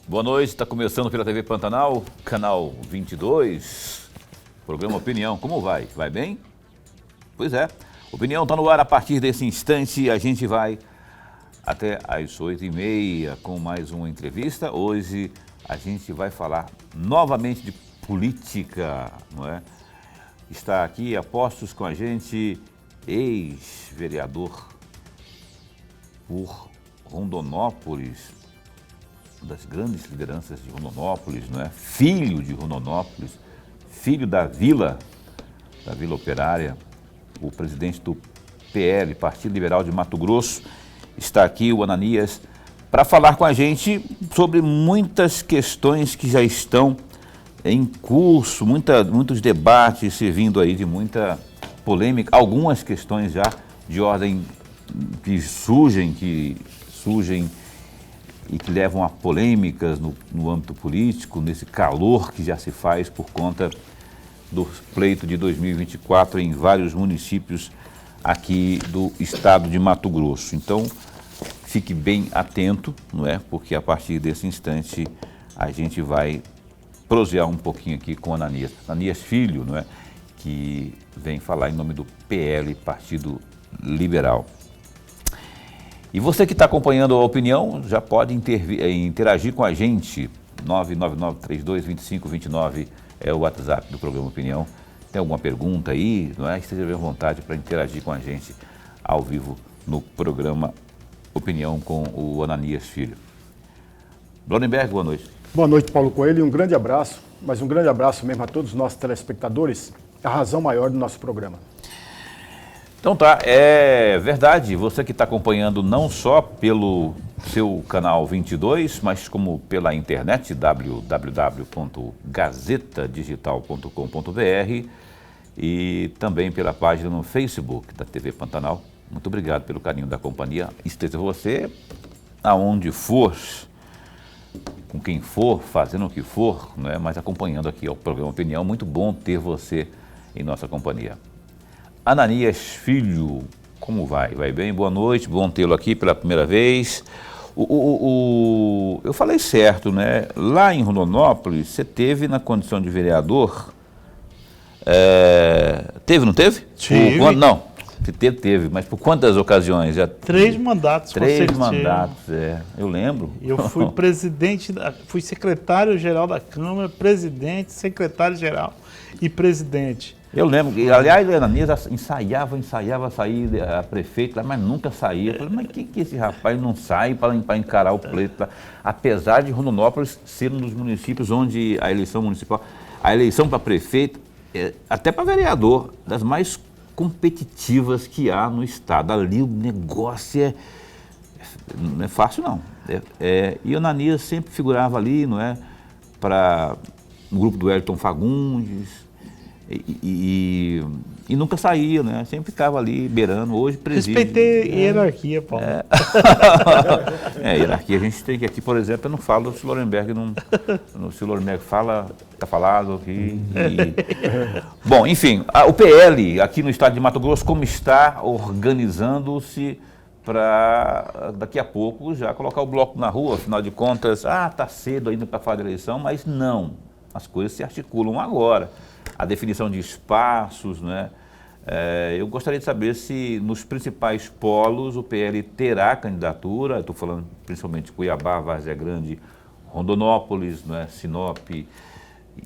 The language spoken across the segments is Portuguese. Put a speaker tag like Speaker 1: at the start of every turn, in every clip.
Speaker 1: Boa noite, está começando pela TV Pantanal, canal 22, programa Opinião. Como vai? Vai bem? Pois é, Opinião está no ar a partir desse instante. A gente vai até às 8h30 com mais uma entrevista. Hoje a gente vai falar novamente de política, não é? Está aqui a postos com a gente, ex-vereador por Rondonópolis, uma das grandes lideranças de Rondonópolis, não é? Filho de Rondonópolis, filho da Vila Operária, o presidente do PL, Partido Liberal de Mato Grosso. Está aqui o Ananias para falar com a gente sobre muitas questões que já estão em curso, muitos debates servindo aí de muita polêmica, algumas questões já de ordem que surgem e que levam a polêmicas no âmbito político, nesse calor que já se faz por conta do pleito de 2024 em vários municípios aqui do estado de Mato Grosso. Então, fique bem atento, não é? Porque a partir desse instante a gente vai prosear um pouquinho aqui com Ananias Filho, não é? Que vem falar em nome do PL, Partido Liberal. E você que está acompanhando a Opinião, já pode interagir com a gente. 999-322529 é o WhatsApp do programa Opinião. Tem alguma pergunta aí, não é? Esteja bem à vontade para interagir com a gente ao vivo no programa Opinião com o Ananias Filho. Blonenberg, boa noite.
Speaker 2: Boa noite, Paulo Coelho, e um grande abraço, mas um grande abraço mesmo a todos os nossos telespectadores, a razão maior do nosso programa.
Speaker 1: Então tá, é verdade, você que está acompanhando não só pelo seu canal 22, mas como pela internet, www.gazetadigital.com.br e também pela página no Facebook da TV Pantanal. Muito obrigado pelo carinho da companhia. Esteja você aonde for, com quem for, fazendo o que for, né, mas acompanhando aqui o programa Opinião. Muito bom ter você em nossa companhia. Ananias Filho, como vai? Vai bem? Boa noite, bom tê-lo aqui pela primeira vez. Eu falei certo, né? Lá em Rondonópolis, você teve na condição de vereador, teve, não teve?
Speaker 3: Tive.
Speaker 1: Não, teve, mas por quantas ocasiões? Já
Speaker 3: 3 mandatos.
Speaker 1: 3 mandatos, eu lembro.
Speaker 3: Eu fui presidente, fui secretário-geral da Câmara, presidente, secretário-geral e presidente.
Speaker 1: Eu lembro, aliás, o Ananias ensaiava sair a prefeito, mas nunca saía. Eu falei, mas que esse rapaz não sai para encarar o pleito? Apesar de Rondonópolis ser um dos municípios onde a eleição municipal, a eleição para prefeito, até para vereador, das mais competitivas que há no estado. Ali o negócio não é fácil, não. E o Ananias sempre figurava ali, não é? No grupo do Elton Fagundes. E nunca saía, né? Sempre ficava ali beirando, hoje presídio.
Speaker 3: Respeitei hierarquia, Paulo.
Speaker 1: Hierarquia a gente tem que aqui, por exemplo, eu não falo se o Lorenberg não. Se o Lorenberg fala, está falado aqui. Bom, enfim, o PL aqui no estado de Mato Grosso, como está organizando-se para daqui a pouco já colocar o bloco na rua, afinal de contas, está cedo ainda para falar da eleição, mas não, as coisas se articulam agora. A definição de espaços, né? Eu gostaria de saber se nos principais polos o PL terá candidatura, estou falando principalmente de Cuiabá, Várzea Grande, Rondonópolis, né? Sinop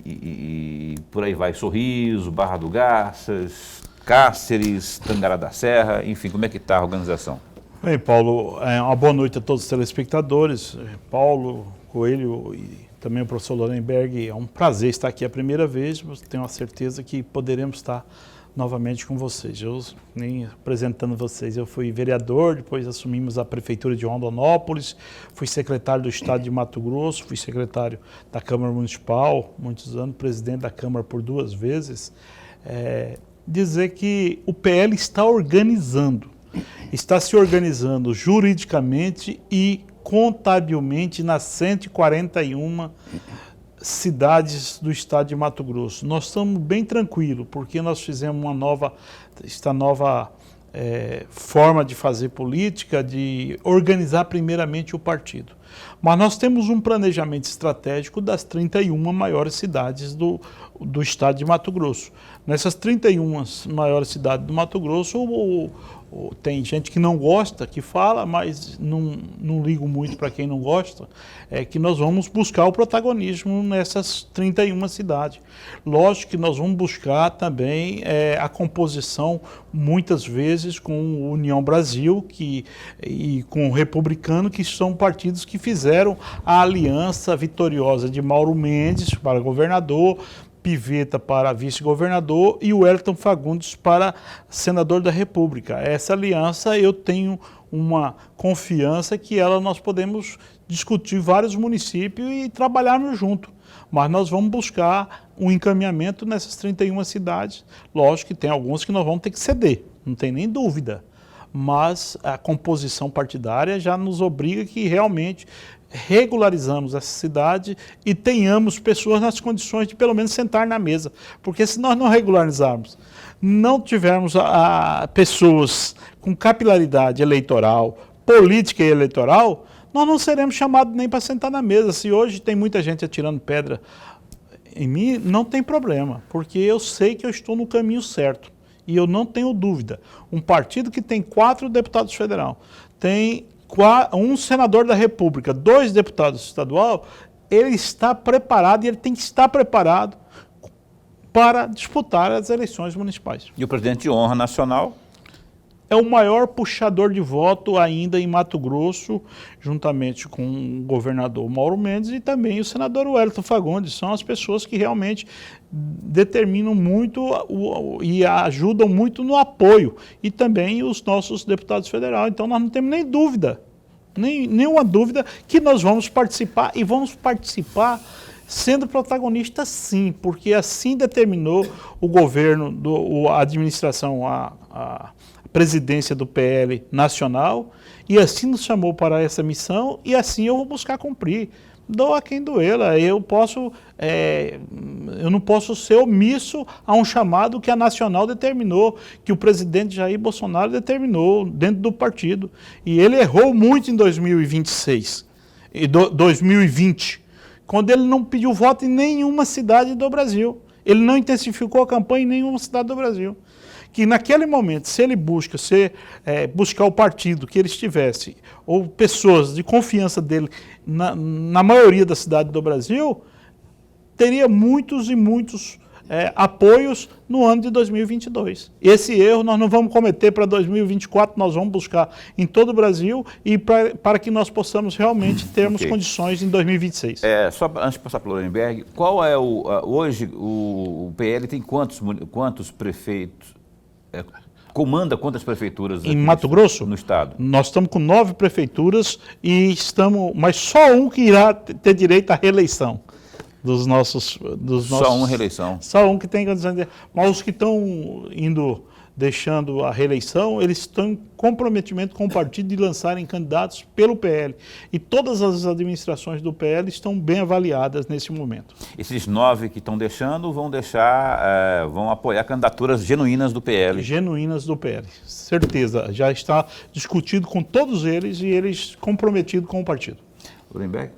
Speaker 1: e por aí vai, Sorriso, Barra do Garças, Cáceres, Tangará da Serra, enfim, como é que está a organização?
Speaker 3: Bem, Paulo, uma boa noite a todos os telespectadores, Paulo Coelho e também o professor Lorenberg. É um prazer estar aqui a primeira vez, mas tenho a certeza que poderemos estar novamente com vocês. Eu nem apresentando vocês, eu fui vereador, depois assumimos a prefeitura de Rondonópolis, fui secretário do estado de Mato Grosso, fui secretário da Câmara Municipal, muitos anos, presidente da Câmara por 2 vezes. Dizer que o PL está se organizando juridicamente e contabilmente nas 141 cidades do estado de Mato Grosso. Nós estamos bem tranquilos, porque nós fizemos esta nova forma de fazer política, de organizar primeiramente o partido. Mas nós temos um planejamento estratégico das 31 maiores cidades do estado de Mato Grosso. Nessas 31 maiores cidades do Mato Grosso, tem gente que não gosta, que fala, mas não ligo muito para quem não gosta, é que nós vamos buscar o protagonismo nessas 31 cidades. Lógico que nós vamos buscar também a composição, muitas vezes, com o União Brasil e com o Republicano, que são partidos que fizeram a aliança vitoriosa de Mauro Mendes para governador, Pivetta para vice-governador e o Wellington Fagundes para senador da República. Essa aliança eu tenho uma confiança que nós podemos discutir vários municípios e trabalharmos junto. Mas nós vamos buscar um encaminhamento nessas 31 cidades. Lógico que tem alguns que nós vamos ter que ceder, não tem nem dúvida. Mas a composição partidária já nos obriga que realmente regularizamos essa cidade e tenhamos pessoas nas condições de pelo menos sentar na mesa. Porque se nós não regularizarmos, não tivermos pessoas com capilaridade eleitoral, política e eleitoral, nós não seremos chamados nem para sentar na mesa. Se hoje tem muita gente atirando pedra em mim, não tem problema, porque eu sei que eu estou no caminho certo. E eu não tenho dúvida. Um partido que tem 4 deputados federais, tem um senador da República, 2 deputados estadual, ele está preparado e ele tem que estar preparado para disputar as eleições municipais.
Speaker 1: E o presidente de honra nacional?
Speaker 3: É o maior puxador de voto ainda em Mato Grosso, juntamente com o governador Mauro Mendes e também o senador Wellington Fagundes. São as pessoas que realmente determinam muito e ajudam muito no apoio. E também os nossos deputados federais. Então nós não temos nem dúvida, nenhuma dúvida que nós vamos participar e vamos participar sendo protagonista sim, porque assim determinou o governo, a administração, a presidência do PL nacional, e assim nos chamou para essa missão, e assim eu vou buscar cumprir. Doa quem doer, eu não posso ser omisso a um chamado que a Nacional determinou, que o presidente Jair Bolsonaro determinou dentro do partido. E ele errou muito em 2026, e 2020, quando ele não pediu voto em nenhuma cidade do Brasil. Ele não intensificou a campanha em nenhuma cidade do Brasil. Que naquele momento, se ele buscar o partido que ele estivesse, ou pessoas de confiança dele na maioria da cidade do Brasil, teria muitos e muitos apoios no ano de 2022. Esse erro nós não vamos cometer para 2024, nós vamos buscar em todo o Brasil e para que nós possamos realmente termos condições em 2026.
Speaker 1: Só antes de passar pelo Lorenberg, qual é hoje o PL tem quantos prefeitos? Comanda quantas prefeituras
Speaker 3: em Mato Grosso?
Speaker 1: No estado?
Speaker 3: Nós estamos com 9 prefeituras mas só um que irá ter direito à reeleição dos nossos.
Speaker 1: Só uma reeleição?
Speaker 3: Só um que tem condições de. Mas os que estão deixando a reeleição, eles estão em comprometimento com o partido de lançarem candidatos pelo PL. E todas as administrações do PL estão bem avaliadas nesse momento.
Speaker 1: Esses 9 que estão deixando vão apoiar candidaturas genuínas do PL?
Speaker 3: Genuínas do PL, certeza. Já está discutido com todos eles e eles comprometidos com o partido.
Speaker 1: Lorenberg?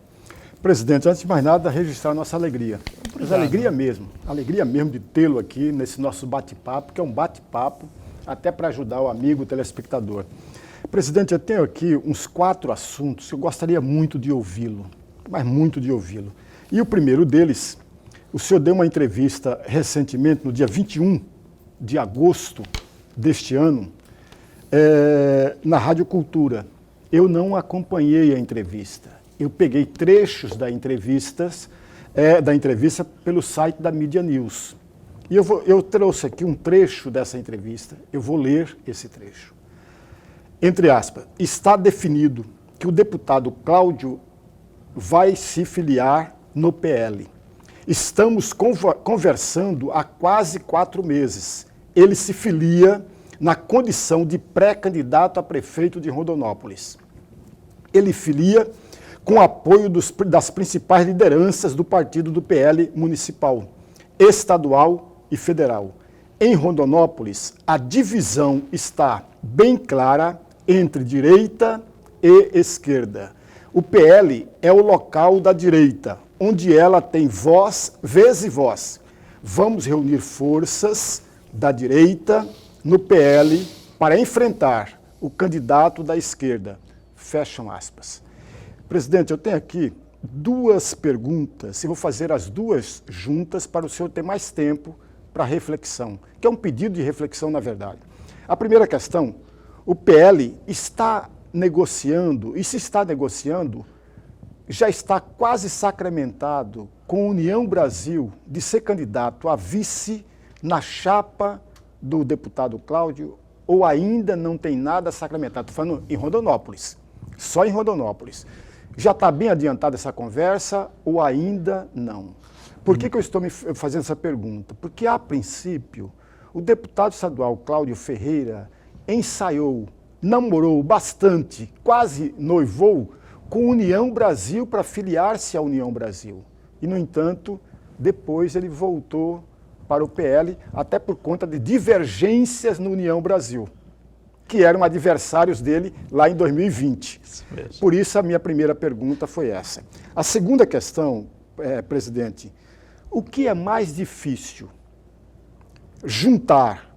Speaker 2: Presidente, antes de mais nada, registrar a nossa alegria. Mas alegria mesmo de tê-lo aqui nesse nosso bate-papo, que é um bate-papo até para ajudar o amigo telespectador. Presidente, eu tenho aqui uns 4 assuntos que eu gostaria muito de ouvi-lo, mas muito de ouvi-lo. E o primeiro deles, o senhor deu uma entrevista recentemente, no dia 21 de agosto deste ano, na Rádio Cultura. Eu não acompanhei a entrevista. Eu peguei trechos da entrevista pelo site da Mídia News. E eu trouxe aqui um trecho dessa entrevista. Eu vou ler esse trecho. Entre aspas, está definido que o deputado Cláudio vai se filiar no PL. Estamos conversando há quase 4 meses. Ele se filia na condição de pré-candidato a prefeito de Rondonópolis. Ele filia com apoio das principais lideranças do partido do PL municipal, estadual e federal. Em Rondonópolis, a divisão está bem clara entre direita e esquerda. O PL é o local da direita, onde ela tem voz, vez e voz. Vamos reunir forças da direita no PL para enfrentar o candidato da esquerda. Fecham aspas. Presidente, eu tenho aqui duas perguntas, e vou fazer as duas juntas para o senhor ter mais tempo para reflexão, que é um pedido de reflexão, na verdade. A primeira questão, o PL está negociando, e se está negociando, já está quase sacramentado com a União Brasil de ser candidato a vice na chapa do deputado Cláudio, ou ainda não tem nada sacramentado? Estou falando em Rondonópolis, só em Rondonópolis. Já está bem adiantada essa conversa ou ainda não? Por que eu estou me fazendo essa pergunta? Porque, a princípio, o deputado estadual Cláudio Ferreira ensaiou, namorou bastante, quase noivou com União Brasil para filiar-se à União Brasil. E, no entanto, depois ele voltou para o PL, até por conta de divergências no União Brasil, que eram adversários dele lá em 2020. Por isso, a minha primeira pergunta foi essa. A segunda questão, presidente, o que é mais difícil? Juntar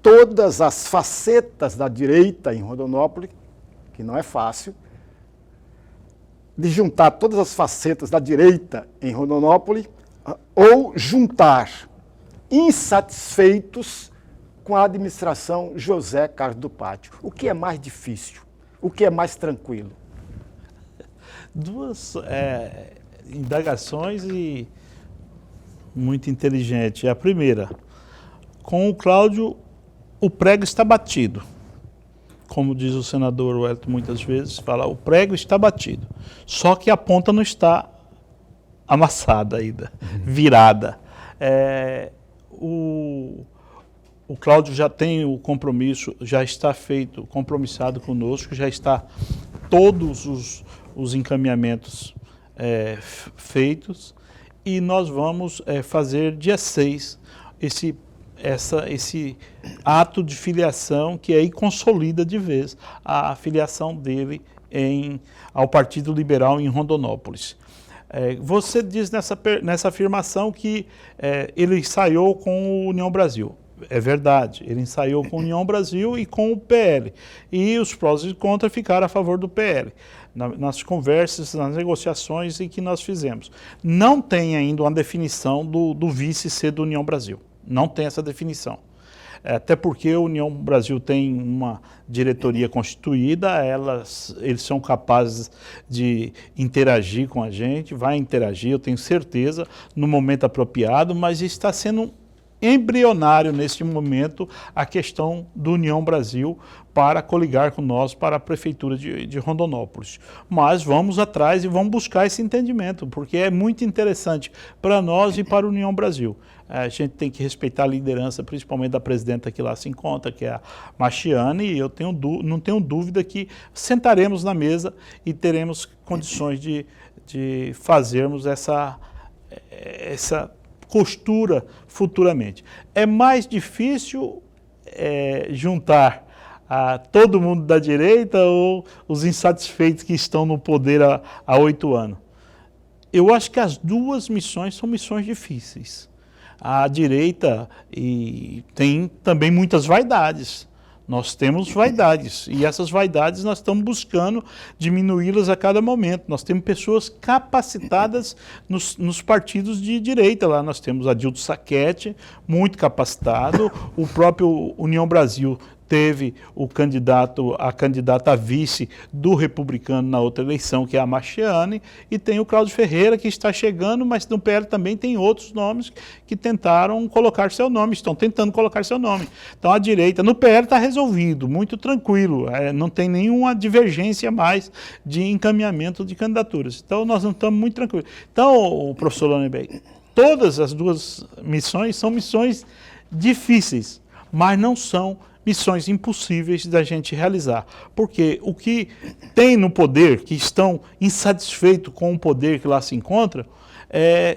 Speaker 2: todas as facetas da direita em Rondonópolis, que não é fácil, de juntar todas as facetas da direita em Rondonópolis, ou juntar insatisfeitos com a administração José Carlos do Pátio. O que é mais difícil? O que é mais tranquilo?
Speaker 3: Duas indagações e muito inteligente. A primeira, com o Cláudio, o prego está batido. Como diz o senador Wellington muitas vezes, fala, o prego está batido. Só que a ponta não está amassada ainda, virada. O Cláudio já tem o compromisso, já está feito, compromissado conosco, já está todos os encaminhamentos feitos, e nós vamos fazer dia 6 esse ato de filiação, que aí consolida de vez a filiação dele ao Partido Liberal em Rondonópolis. Você diz nessa afirmação que ele ensaiou com a União Brasil. É verdade, ele ensaiou com a União Brasil e com o PL. E os prós e contras ficaram a favor do PL, nas conversas, nas negociações em que nós fizemos. Não tem ainda uma definição do vice ser da União Brasil. Não tem essa definição. Até porque a União Brasil tem uma diretoria constituída, eles são capazes de interagir com a gente, vai interagir, eu tenho certeza, no momento apropriado, mas está sendo embrionário neste momento a questão do União Brasil para coligar com nós para a Prefeitura de Rondonópolis. Mas vamos atrás e vamos buscar esse entendimento, porque é muito interessante para nós e para a União Brasil. A gente tem que respeitar a liderança, principalmente da presidenta que lá se encontra, que é a Machiane, e eu não tenho dúvida que sentaremos na mesa e teremos condições de fazermos essa costura futuramente. É mais difícil juntar todo mundo da direita ou os insatisfeitos que estão no poder há 8 anos? Eu acho que as duas missões são missões difíceis. A direita tem também muitas vaidades. Nós temos vaidades, e essas vaidades nós estamos buscando diminuí-las a cada momento. Nós temos pessoas capacitadas nos partidos de direita. Lá nós temos Adilto Sacchetti, muito capacitado, o próprio União Brasil teve a candidata a vice do republicano na outra eleição, que é a Machiane, e tem o Cláudio Ferreira, que está chegando, mas no PL também tem outros nomes que tentaram colocar seu nome, estão tentando colocar seu nome. Então a direita, no PL está resolvido, muito tranquilo, não tem nenhuma divergência mais de encaminhamento de candidaturas. Então nós não estamos muito tranquilos. Então, professor Lonenberg, todas as duas missões são missões difíceis, mas não são missões impossíveis da gente realizar, porque o que tem no poder, que estão insatisfeitos com o poder que lá se encontra,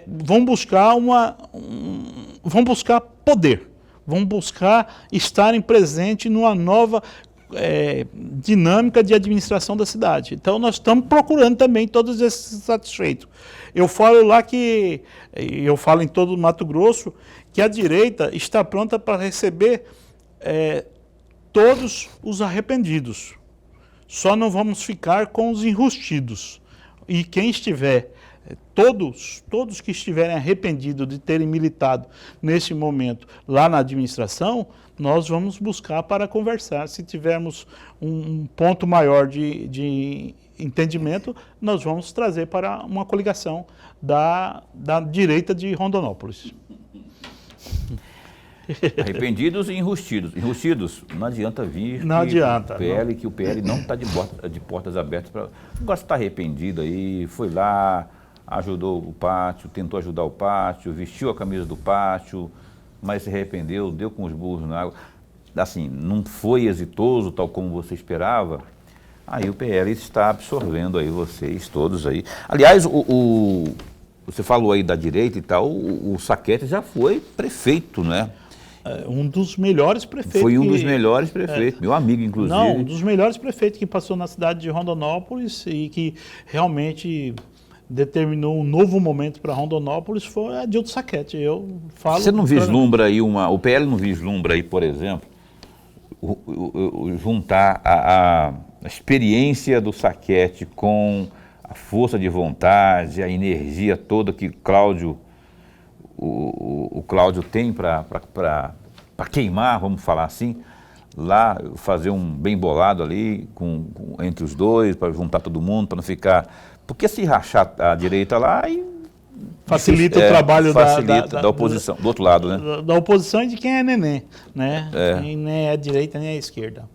Speaker 3: vão buscar poder, vão buscar estarem presentes numa nova dinâmica de administração da cidade. Então, nós estamos procurando também todos esses satisfeitos. Eu falo lá que, eu falo em todo o Mato Grosso, que a direita está pronta para receber todos os arrependidos. Só não vamos ficar com os enrustidos. E quem estiver, todos que estiverem arrependidos de terem militado nesse momento lá na administração, nós vamos buscar para conversar. Se tivermos um ponto maior de entendimento, nós vamos trazer para uma coligação da direita de Rondonópolis.
Speaker 1: Arrependidos e enrustidos. Enrustidos, não adianta vir.
Speaker 3: Não adianta.
Speaker 1: Que o PL não está de portas abertas. Agora você está arrependido aí, foi lá, ajudou o pátio, tentou ajudar o pátio, vestiu a camisa do pátio, mas se arrependeu, deu com os burros na água. Assim, não foi exitoso, tal como você esperava. Aí o PL está absorvendo aí vocês todos aí. Aliás, você falou aí da direita e tal, o Sacchetti já foi prefeito, né?
Speaker 3: Um dos melhores prefeitos.
Speaker 1: Foi um dos melhores prefeitos, meu amigo, inclusive.
Speaker 3: Não, um dos melhores prefeitos que passou na cidade de Rondonópolis e que realmente determinou um novo momento para Rondonópolis foi Adilto Sacchetti. Eu falo.
Speaker 1: Você não vislumbra aí o PL não vislumbra aí, por exemplo, juntar a experiência do Sacchetti com a força de vontade, a energia toda que o Cláudio tem para queimar, vamos falar assim, lá fazer um bem bolado ali entre os dois, para juntar todo mundo, para não ficar... Porque se rachar a direita lá...
Speaker 3: Facilita o trabalho
Speaker 1: da oposição, do outro lado, né?
Speaker 3: Da oposição e de quem é neném, né? Quem nem é a direita nem é a esquerda.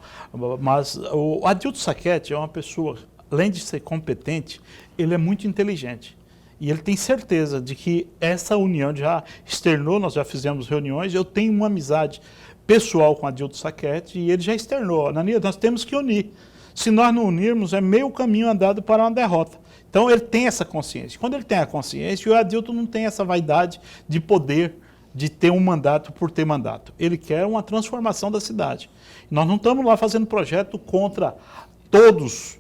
Speaker 3: Mas o Adilto Sacchetti é uma pessoa, além de ser competente, ele é muito inteligente. E ele tem certeza de que essa união já externou, nós já fizemos reuniões, eu tenho uma amizade pessoal com Adilto Sacchetti e ele já externou. Ananias, nós temos que unir. Se nós não unirmos, é meio caminho andado para uma derrota. Então ele tem essa consciência. Quando ele tem a consciência, o Adilto não tem essa vaidade de poder, de ter um mandato por ter mandato. Ele quer uma transformação da cidade. Nós não estamos lá fazendo projeto contra todos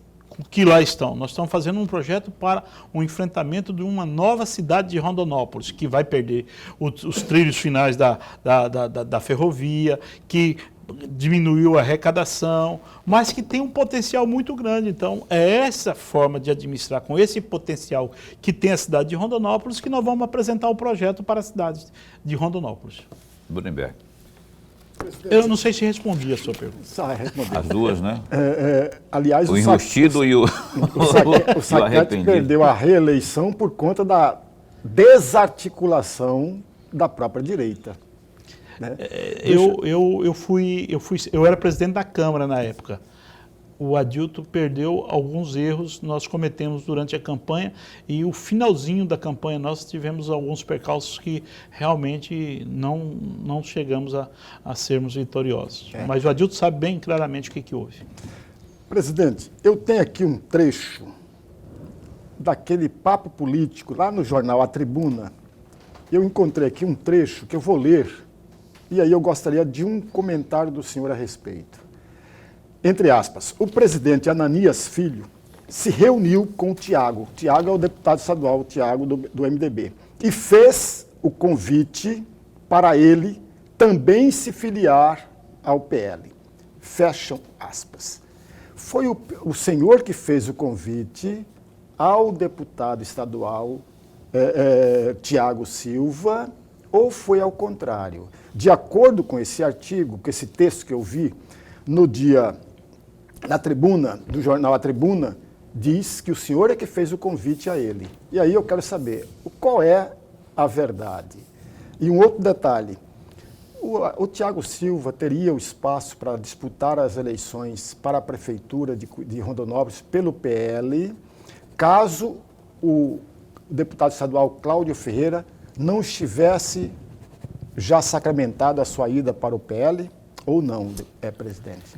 Speaker 3: que lá estão. Nós estamos fazendo um projeto para o enfrentamento de uma nova cidade de Rondonópolis, que vai perder os trilhos finais da ferrovia, que diminuiu a arrecadação, mas que tem um potencial muito grande. Então, é essa forma de administrar, com esse potencial que tem a cidade de Rondonópolis, que nós vamos apresentar o projeto para a cidade de Rondonópolis.
Speaker 1: Burenberg.
Speaker 3: Eu não sei se respondi a sua pergunta.
Speaker 1: As duas, né?
Speaker 2: Aliás,
Speaker 1: o enrustido e o
Speaker 2: Sacchetti perdeu a reeleição por conta da desarticulação da própria direita. Né?
Speaker 3: Eu era presidente da Câmara na época. O Adilto perdeu alguns erros, nós cometemos durante a campanha e o finalzinho da campanha nós tivemos alguns percalços que realmente não chegamos a sermos vitoriosos. Mas o Adilto sabe bem claramente o que houve.
Speaker 2: Presidente, eu tenho aqui um trecho daquele papo político lá no jornal A Tribuna. Eu encontrei aqui um trecho que eu vou ler e aí eu gostaria de um comentário do senhor a respeito. Entre aspas, o presidente Ananias Filho se reuniu com o Tiago. Tiago é o deputado estadual, o Tiago do MDB. E fez o convite para ele também se filiar ao PL. Fecham aspas. Foi o senhor que fez o convite ao deputado estadual Tiago Silva ou foi ao contrário? De acordo com esse artigo, com esse texto que eu vi no dia... Na tribuna, do jornal A Tribuna, diz que o senhor é que fez o convite a ele. E aí eu quero saber qual é a verdade. E um outro detalhe, o Tiago Silva teria o espaço para disputar as eleições para a Prefeitura de Rondonópolis pelo PL, caso o deputado estadual Cláudio Ferreira não estivesse já sacramentado a sua ida para o PL? Ou não, presidente?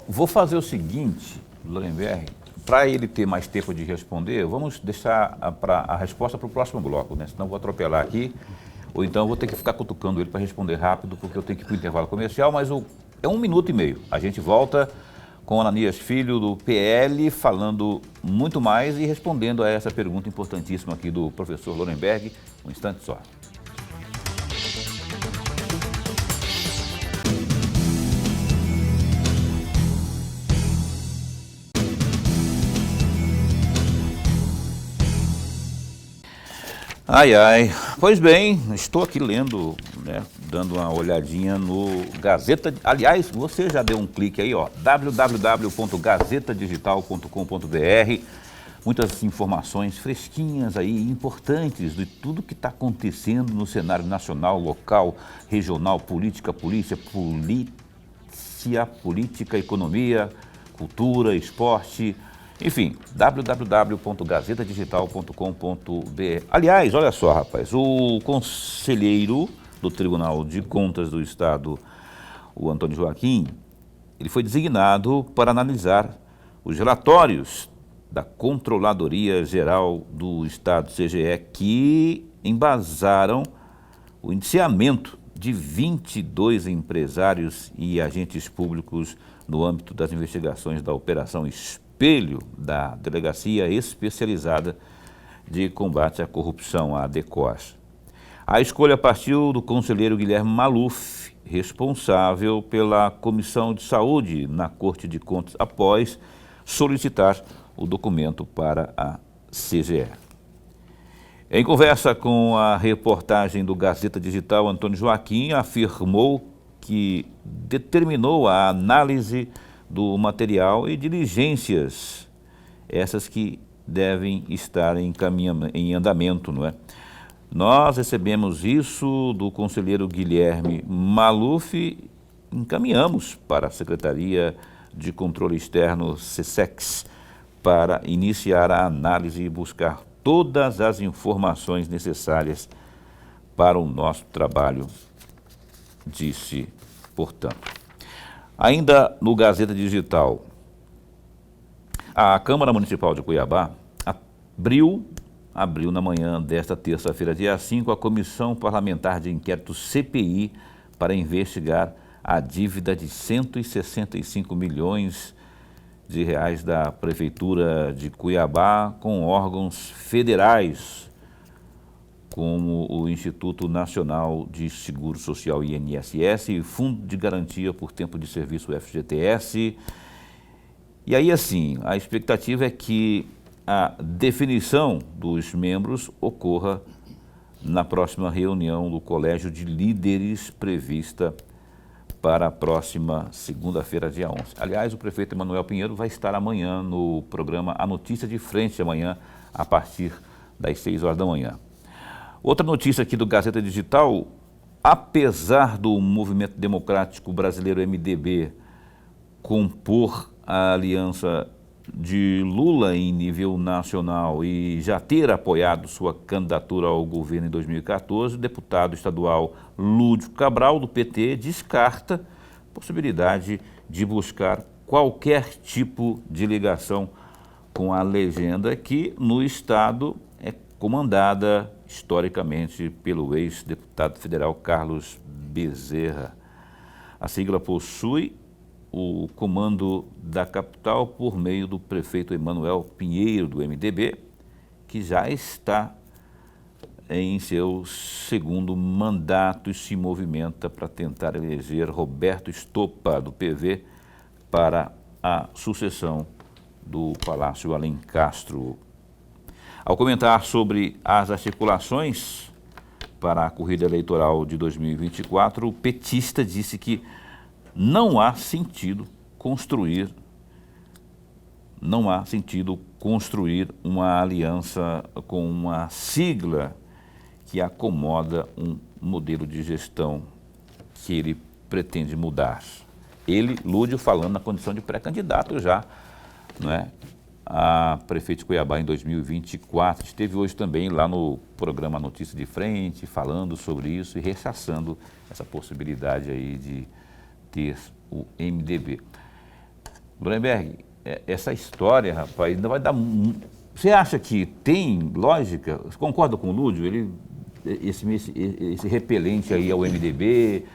Speaker 1: Vou fazer o seguinte, Burenberg, para ele ter mais tempo de responder, vamos deixar a resposta para o próximo bloco, né? Senão eu vou atropelar aqui, ou então eu vou ter que ficar cutucando ele para responder rápido, porque eu tenho que ir para o intervalo comercial, mas é 1 minuto e meio. A gente volta com Ananias Filho, do PL, falando muito mais e respondendo a essa pergunta importantíssima aqui do professor Lorenberg. Um instante só. Ai, ai. Pois bem, estou aqui lendo, né, dando uma olhadinha no Gazeta. Aliás, você já deu um clique aí, ó, www.gazetadigital.com.br. Muitas informações fresquinhas aí, importantes de tudo que está acontecendo no cenário nacional, local, regional, política, polícia, política, economia, cultura, esporte. Enfim, www.gazetadigital.com.br. Aliás, olha só, rapaz, o conselheiro do Tribunal de Contas do Estado, o Antônio Joaquim, ele foi designado para analisar os relatórios da Controladoria Geral do Estado, CGE, que embasaram o indiciamento de 22 empresários e agentes públicos no âmbito das investigações da Operação Espelho da Delegacia Especializada de Combate à Corrupção, a DECOS. A escolha partiu do conselheiro Guilherme Maluf, responsável pela Comissão de Saúde na Corte de Contas, após solicitar o documento para a CGE. Em conversa com a reportagem do Gazeta Digital, Antônio Joaquim afirmou que determinou a análise do material e diligências, essas que devem estar em andamento, não é? Nós recebemos isso do conselheiro Guilherme Maluf e encaminhamos para a Secretaria de Controle Externo, SECEX, para iniciar a análise e buscar todas as informações necessárias para o nosso trabalho, disse, portanto. Ainda no Gazeta Digital, a Câmara Municipal de Cuiabá abriu na manhã desta terça-feira, dia 5, a Comissão Parlamentar de Inquérito CPI para investigar a dívida de 165 milhões de reais da Prefeitura de Cuiabá com órgãos federais, como o Instituto Nacional de Seguro Social, INSS, e Fundo de Garantia por Tempo de Serviço, FGTS. E aí, assim, a expectativa é que a definição dos membros ocorra na próxima reunião do Colégio de Líderes, prevista para a próxima segunda-feira, dia 11. Aliás, o prefeito Emanuel Pinheiro vai estar amanhã no programa A Notícia de Frente, amanhã, a partir das 6 horas da manhã. Outra notícia aqui do Gazeta Digital: apesar do Movimento Democrático Brasileiro, MDB, compor a aliança de Lula em nível nacional e já ter apoiado sua candidatura ao governo em 2014, o deputado estadual Lúdio Cabral, do PT, descarta a possibilidade de buscar qualquer tipo de ligação com a legenda que no estado é comandada historicamente pelo ex-deputado federal Carlos Bezerra. A sigla possui o comando da capital por meio do prefeito Emanuel Pinheiro, do MDB, que já está em seu segundo mandato e se movimenta para tentar eleger Roberto Estopa, do PV, para a sucessão do Palácio Alencastro. Ao comentar sobre as articulações para a corrida eleitoral de 2024, o petista disse que não há sentido construir uma aliança com uma sigla que acomoda um modelo de gestão que ele pretende mudar. Ele, Lúdio, falando na condição de pré-candidato já, não é, a prefeito de Cuiabá em 2024. Esteve hoje também lá no programa Notícia de Frente, falando sobre isso e rechaçando essa possibilidade aí de ter o MDB. Lorenberg, essa história, rapaz, ainda vai dar... Você acha que tem lógica? Você concorda com o Lúdio? Esse repelente aí ao MDB,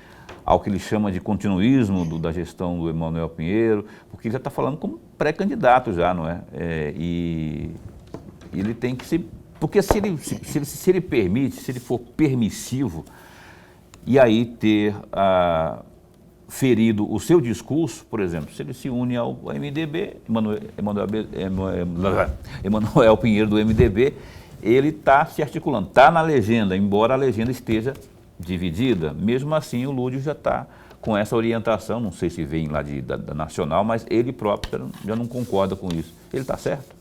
Speaker 1: ao que ele chama de continuismo da gestão do Emanuel Pinheiro, porque ele já está falando como pré-candidato já, não é? E ele tem que se... Porque se ele permite, se ele for permissivo, e aí ter ferido o seu discurso, por exemplo, se ele se une ao MDB, Emanuel Pinheiro do MDB, ele está se articulando, está na legenda, embora a legenda esteja dividida. Mesmo assim, o Lúdio já está com essa orientação, não sei se vem lá da Nacional, mas ele próprio já não concorda com isso. Ele está certo?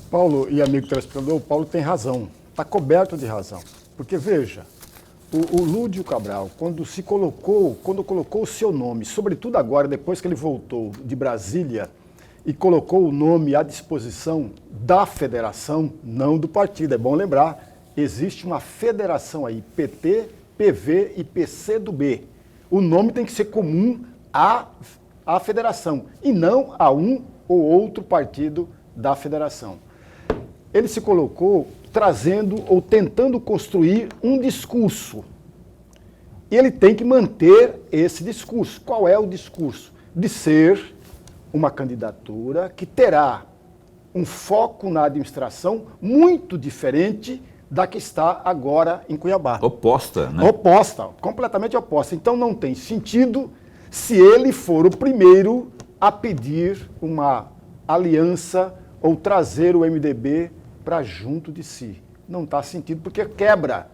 Speaker 2: Paulo e amigo telespectador, o Paulo tem razão, está coberto de razão. Porque, veja, o Lúdio Cabral, quando colocou o seu nome, sobretudo agora, depois que ele voltou de Brasília e colocou o nome à disposição da federação, não do partido, é bom lembrar, existe uma federação aí, PT, PV e PCdoB. O nome tem que ser comum à federação e não a um ou outro partido da federação. Ele se colocou trazendo ou tentando construir um discurso. E ele tem que manter esse discurso. Qual é o discurso? De ser uma candidatura que terá um foco na administração muito diferente da que está agora em Cuiabá.
Speaker 1: Oposta, né?
Speaker 2: Oposta, completamente oposta. Então não tem sentido se ele for o primeiro a pedir uma aliança ou trazer o MDB para junto de si. Não está sentido porque quebra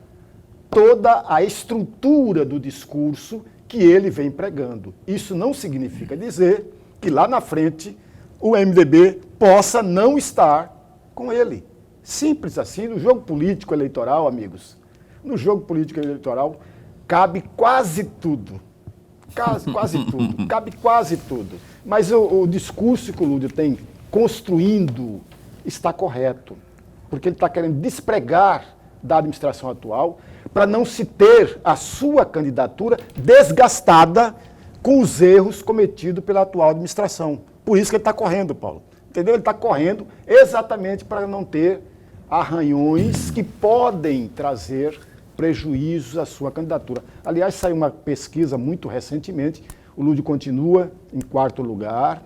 Speaker 2: toda a estrutura do discurso que ele vem pregando. Isso não significa dizer que lá na frente o MDB possa não estar com ele. Simples assim, no jogo político eleitoral, amigos, no jogo político eleitoral cabe quase tudo. Quase tudo, cabe quase tudo. Mas o discurso que o Lúdio tem construindo está correto, porque ele está querendo despregar da administração atual para não se ter a sua candidatura desgastada com os erros cometidos pela atual administração. Por isso que ele está correndo, Paulo. Entendeu? Ele está correndo exatamente para não ter arranhões que podem trazer prejuízos à sua candidatura. Aliás, saiu uma pesquisa muito recentemente, o Lúdio continua em 4º lugar,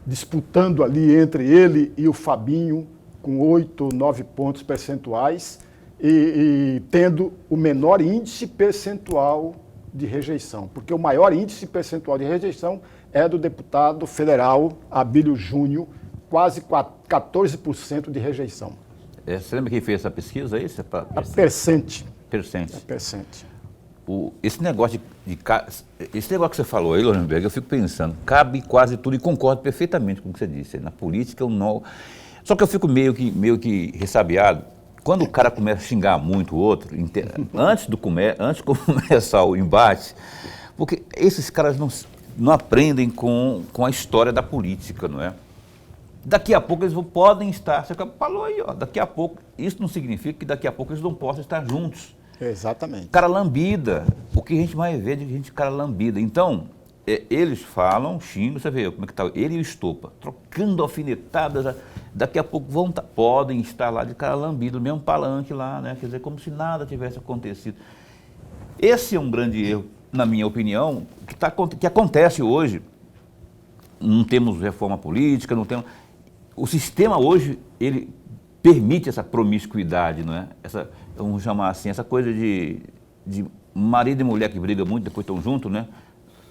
Speaker 2: disputando ali entre ele e o Fabinho, com 8 ou 9 pontos percentuais, e tendo o menor índice percentual de rejeição, porque o maior índice percentual de rejeição é do deputado federal Abílio Júnior, quase 14% de rejeição.
Speaker 1: Você lembra quem fez essa pesquisa aí?
Speaker 2: A Percente.
Speaker 1: Percente.
Speaker 2: Percente.
Speaker 1: Esse negócio que você falou aí, Lorenberg, eu fico pensando, cabe quase tudo e concordo perfeitamente com o que você disse. Na política, eu não... Só que eu fico meio que ressabiado quando o cara começa a xingar muito o outro, antes de começar o embate, porque esses caras não aprendem com a história da política, não é? Daqui a pouco eles podem estar, você falou aí, ó, daqui a pouco, isso não significa que daqui a pouco eles não possam estar juntos.
Speaker 2: Exatamente.
Speaker 1: Cara lambida, o que a gente mais vê de gente cara lambida. Então, eles falam, xingam, você vê como é que tá, ele e o Estopa, trocando alfinetadas, daqui a pouco podem estar lá de cara lambido, no mesmo palanque lá, né? Quer dizer, como se nada tivesse acontecido. Esse é um grande erro, na minha opinião, que acontece hoje. Não temos reforma política, não temos... O sistema hoje, ele permite essa promiscuidade, não é? Vamos chamar assim, essa coisa de marido e mulher que brigam muito, depois estão juntos, né?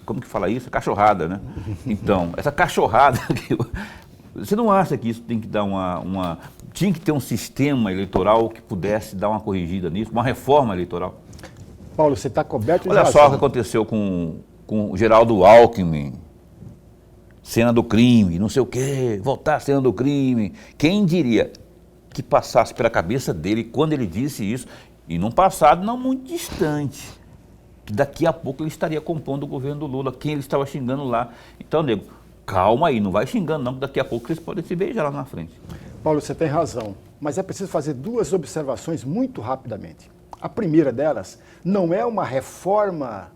Speaker 1: Como que fala isso? Cachorrada, né? Então, essa cachorrada... Você não acha que isso tem que dar tinha que ter um sistema eleitoral que pudesse dar uma corrigida nisso, uma reforma eleitoral?
Speaker 2: Paulo, você está coberto de
Speaker 1: Olha
Speaker 2: razão.
Speaker 1: só o que aconteceu com o Geraldo Alckmin, cena do crime, não sei o quê, voltar à cena do crime. Quem diria que passasse pela cabeça dele quando ele disse isso, e num passado não muito distante, que daqui a pouco ele estaria compondo o governo do Lula, quem ele estava xingando lá. Então, nego, calma aí, não vai xingando não, que daqui a pouco eles podem se beijar lá na frente.
Speaker 2: Paulo, você tem razão, mas é preciso fazer 2 observações muito rapidamente. A primeira delas não é uma reforma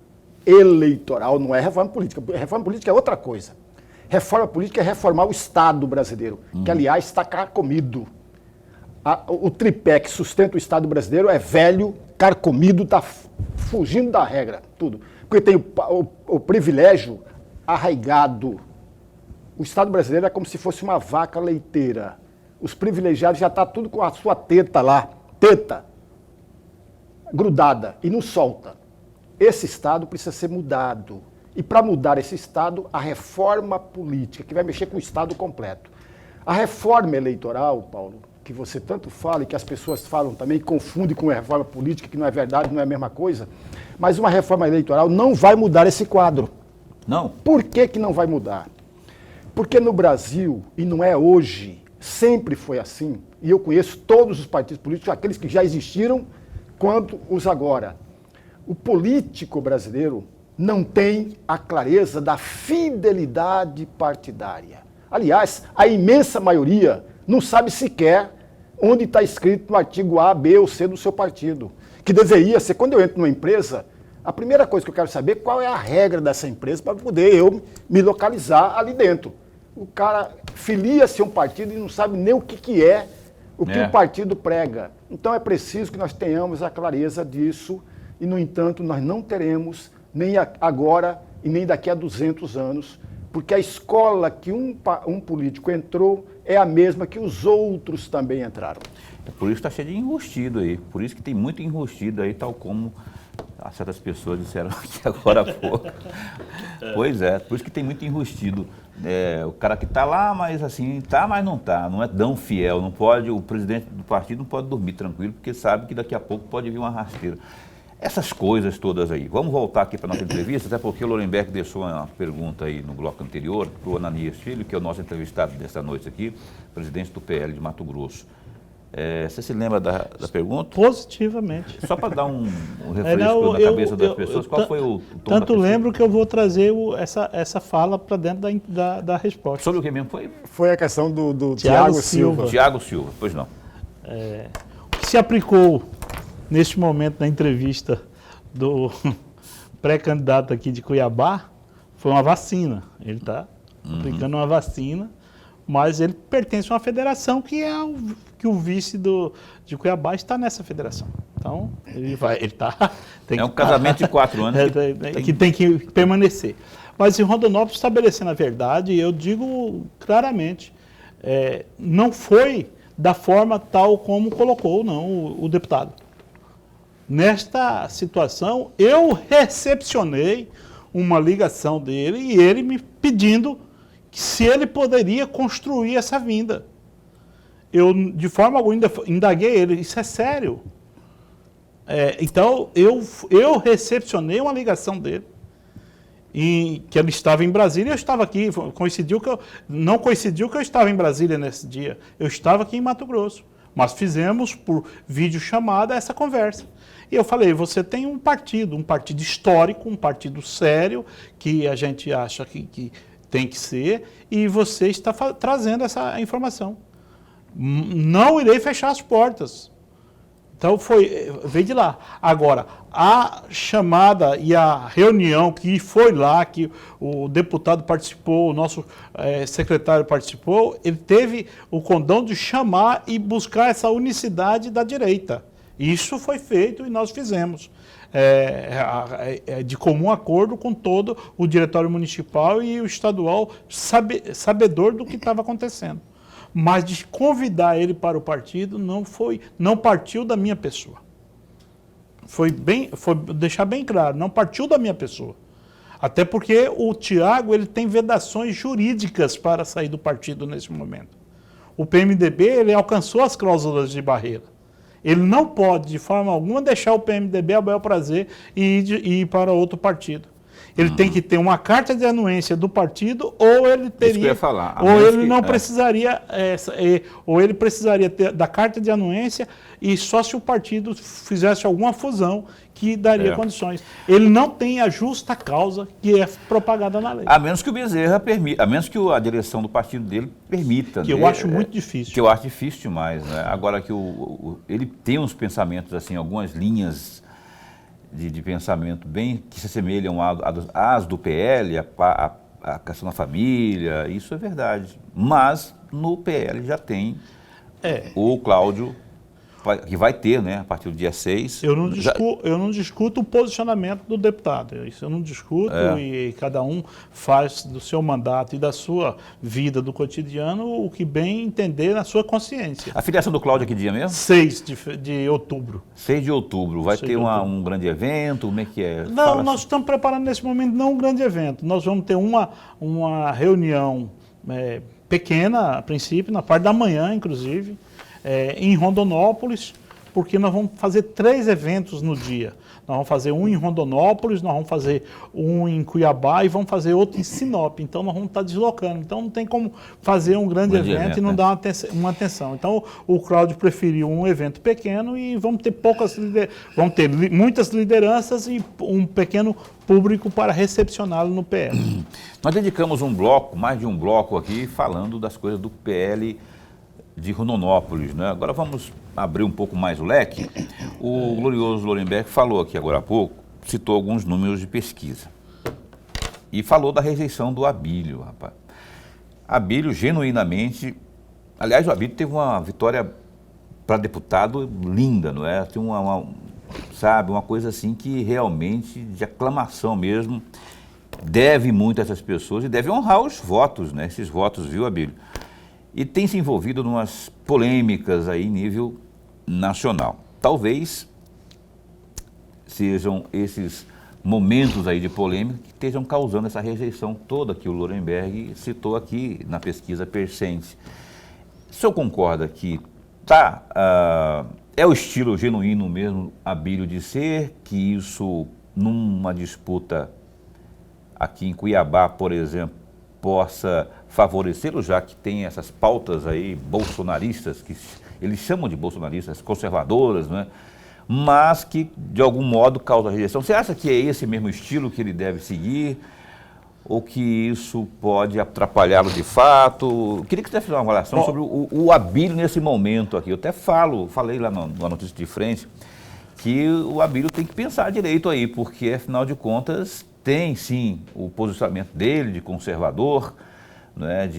Speaker 2: eleitoral, não é reforma política. Reforma política é outra coisa. Reforma política é reformar o Estado brasileiro, que, aliás, está carcomido. O tripé que sustenta o Estado brasileiro é velho, carcomido, está fugindo da regra, tudo. Porque tem o privilégio arraigado. O Estado brasileiro é como se fosse uma vaca leiteira. Os privilegiados já estão tudo com a sua teta lá, teta, grudada, e não solta. Esse Estado precisa ser mudado. E para mudar esse Estado, a reforma política, que vai mexer com o Estado completo. A reforma eleitoral, Paulo, que você tanto fala e que as pessoas falam também, confundem com a reforma política, que não é verdade, não é a mesma coisa, mas uma reforma eleitoral não vai mudar esse quadro.
Speaker 1: Não?
Speaker 2: Por que que não vai mudar? Porque no Brasil, e não é hoje, sempre foi assim, e eu conheço todos os partidos políticos, aqueles que já existiram, quanto os agora. O político brasileiro não tem a clareza da fidelidade partidária. Aliás, a imensa maioria não sabe sequer onde está escrito no artigo A, B ou C do seu partido. Que deveria ser, quando eu entro numa empresa, a primeira coisa que eu quero saber é qual é a regra dessa empresa para poder eu me localizar ali dentro. O cara filia-se a um partido e não sabe nem o que é o que o partido prega. Então é preciso que nós tenhamos a clareza disso e, no entanto, nós não teremos nem agora e nem daqui a 200 anos, porque a escola que um político entrou é a mesma que os outros também entraram.
Speaker 1: É por isso que está cheio de enrustido aí, por isso que tem muito enrustido aí, tal como certas pessoas disseram aqui agora há pouco. Pois é, por isso que tem muito enrustido. O cara que está lá, mas assim, tá, mas não está, não é tão fiel, não pode, o presidente do partido não pode dormir tranquilo, porque sabe que daqui a pouco pode vir uma rasteira. Essas coisas todas aí. Vamos voltar aqui para a nossa entrevista, até porque o Lorenberg deixou uma pergunta aí no bloco anterior para o Ananias Filho, que é o nosso entrevistado dessa noite aqui, presidente do PL de Mato Grosso. Você se lembra da pergunta?
Speaker 3: Positivamente.
Speaker 1: Só para dar um refresco na cabeça das pessoas, qual foi o tom
Speaker 3: tanto lembro que eu vou trazer essa fala para dentro da resposta.
Speaker 1: Sobre o que mesmo foi?
Speaker 2: Foi a questão do Thiago Silva.
Speaker 1: Thiago Silva, pois não.
Speaker 3: O que se aplicou neste momento na entrevista do pré-candidato aqui de Cuiabá foi uma vacina. Ele está aplicando uma vacina, mas ele pertence a uma federação que o vice de Cuiabá está nessa federação. Então,
Speaker 1: é um casamento de 4 anos.
Speaker 3: Que tem que permanecer. Mas em Rondonópolis, estabelecendo a verdade, eu digo claramente, não foi da forma tal como colocou o deputado. Nesta situação, eu recepcionei uma ligação dele e ele me pedindo se ele poderia construir essa vinda. Eu, de forma alguma, indaguei ele, isso é sério? Então, eu recepcionei uma ligação dele, que ele estava em Brasília e eu estava aqui. Não coincidiu que eu estava em Brasília nesse dia. Eu estava aqui em Mato Grosso, mas fizemos por videochamada essa conversa. E eu falei, você tem um partido histórico, um partido sério, que a gente acha que tem que ser, e você está trazendo essa informação. Não irei fechar as portas. Então, veio de lá. Agora, a chamada e a reunião que foi lá, que o deputado participou, o nosso secretário participou, ele teve o condão de chamar e buscar essa unicidade da direita. Isso foi feito e nós fizemos. De comum acordo com todo o diretório municipal e o estadual sabedor do que estava acontecendo. Mas de convidar ele para o partido não partiu da minha pessoa. Foi deixar bem claro, não partiu da minha pessoa. Até porque o Thiago ele tem vedações jurídicas para sair do partido nesse momento. O PMDB ele alcançou as cláusulas de barreira. Ele não pode, de forma alguma, deixar o PMDB a bel prazer e ir para outro partido. Ele tem que ter uma carta de anuência do partido, ou ele teria,
Speaker 1: isso que eu ia falar.
Speaker 3: ou ele não precisaria, ou ele precisaria ter da carta de anuência e só se o partido fizesse alguma fusão que daria condições. Ele não tem a justa causa que é propagada na lei.
Speaker 1: A menos que o Bezerra permita, a menos que a direção do partido dele permita.
Speaker 3: Que eu acho muito difícil.
Speaker 1: Que eu acho difícil demais, né? Agora que ele tem uns pensamentos assim, algumas linhas de pensamento bem que se assemelham às do PL, a questão da família, isso é verdade. Mas no PL já tem o Cláudio que vai ter, né, a partir do dia 6.
Speaker 3: Eu não discuto o posicionamento do deputado, isso eu não discuto, e cada um faz do seu mandato e da sua vida, do cotidiano, o que bem entender na sua consciência.
Speaker 1: A filiação do Cláudio é que dia mesmo?
Speaker 3: 6 de outubro.
Speaker 1: 6 de outubro. Vai ter um grande evento? Como é que é?
Speaker 3: Não, nós estamos preparando nesse momento não um grande evento. Nós vamos ter uma reunião pequena, a princípio, na parte da manhã, inclusive, em Rondonópolis, porque nós vamos fazer 3 eventos no dia. Nós vamos fazer um em Rondonópolis, nós vamos fazer um em Cuiabá e vamos fazer outro em Sinop. Então, nós vamos estar deslocando. Então, não tem como fazer um grande evento e não dar uma atenção. Então, o Cláudio preferiu um evento pequeno e vamos ter muitas lideranças e um pequeno público para recepcioná-lo no PL.
Speaker 1: Nós dedicamos um bloco, mais de um bloco aqui, falando das coisas do PL de Rondonópolis, né? Agora vamos abrir um pouco mais o leque. O glorioso Lorenberg falou aqui agora há pouco, citou alguns números de pesquisa e falou da rejeição do Abílio, rapaz. Abílio, genuinamente, aliás, o Abílio teve uma vitória para deputado linda, não é? Tem uma coisa assim que realmente, de aclamação mesmo, deve muito a essas pessoas e deve honrar os votos, né? Esses votos, viu, Abílio? E tem se envolvido em umas polêmicas aí em nível nacional. Talvez sejam esses momentos aí de polêmica que estejam causando essa rejeição toda que o Lorenberg citou aqui na pesquisa Percente. O senhor concorda que é o estilo genuíno mesmo, Abílio, de ser, que isso, numa disputa aqui em Cuiabá, por exemplo, possa favorecê-lo, já que tem essas pautas aí bolsonaristas, que eles chamam de bolsonaristas, conservadoras, né? Mas que de algum modo causa rejeição. Você acha que é esse mesmo estilo que ele deve seguir? Ou que isso pode atrapalhá-lo de fato? Eu queria que você fizesse uma avaliação sobre o Abílio nesse momento aqui. Eu até falei lá na notícia de frente, que o Abílio tem que pensar direito aí, porque afinal de contas tem sim o posicionamento dele de conservador, né,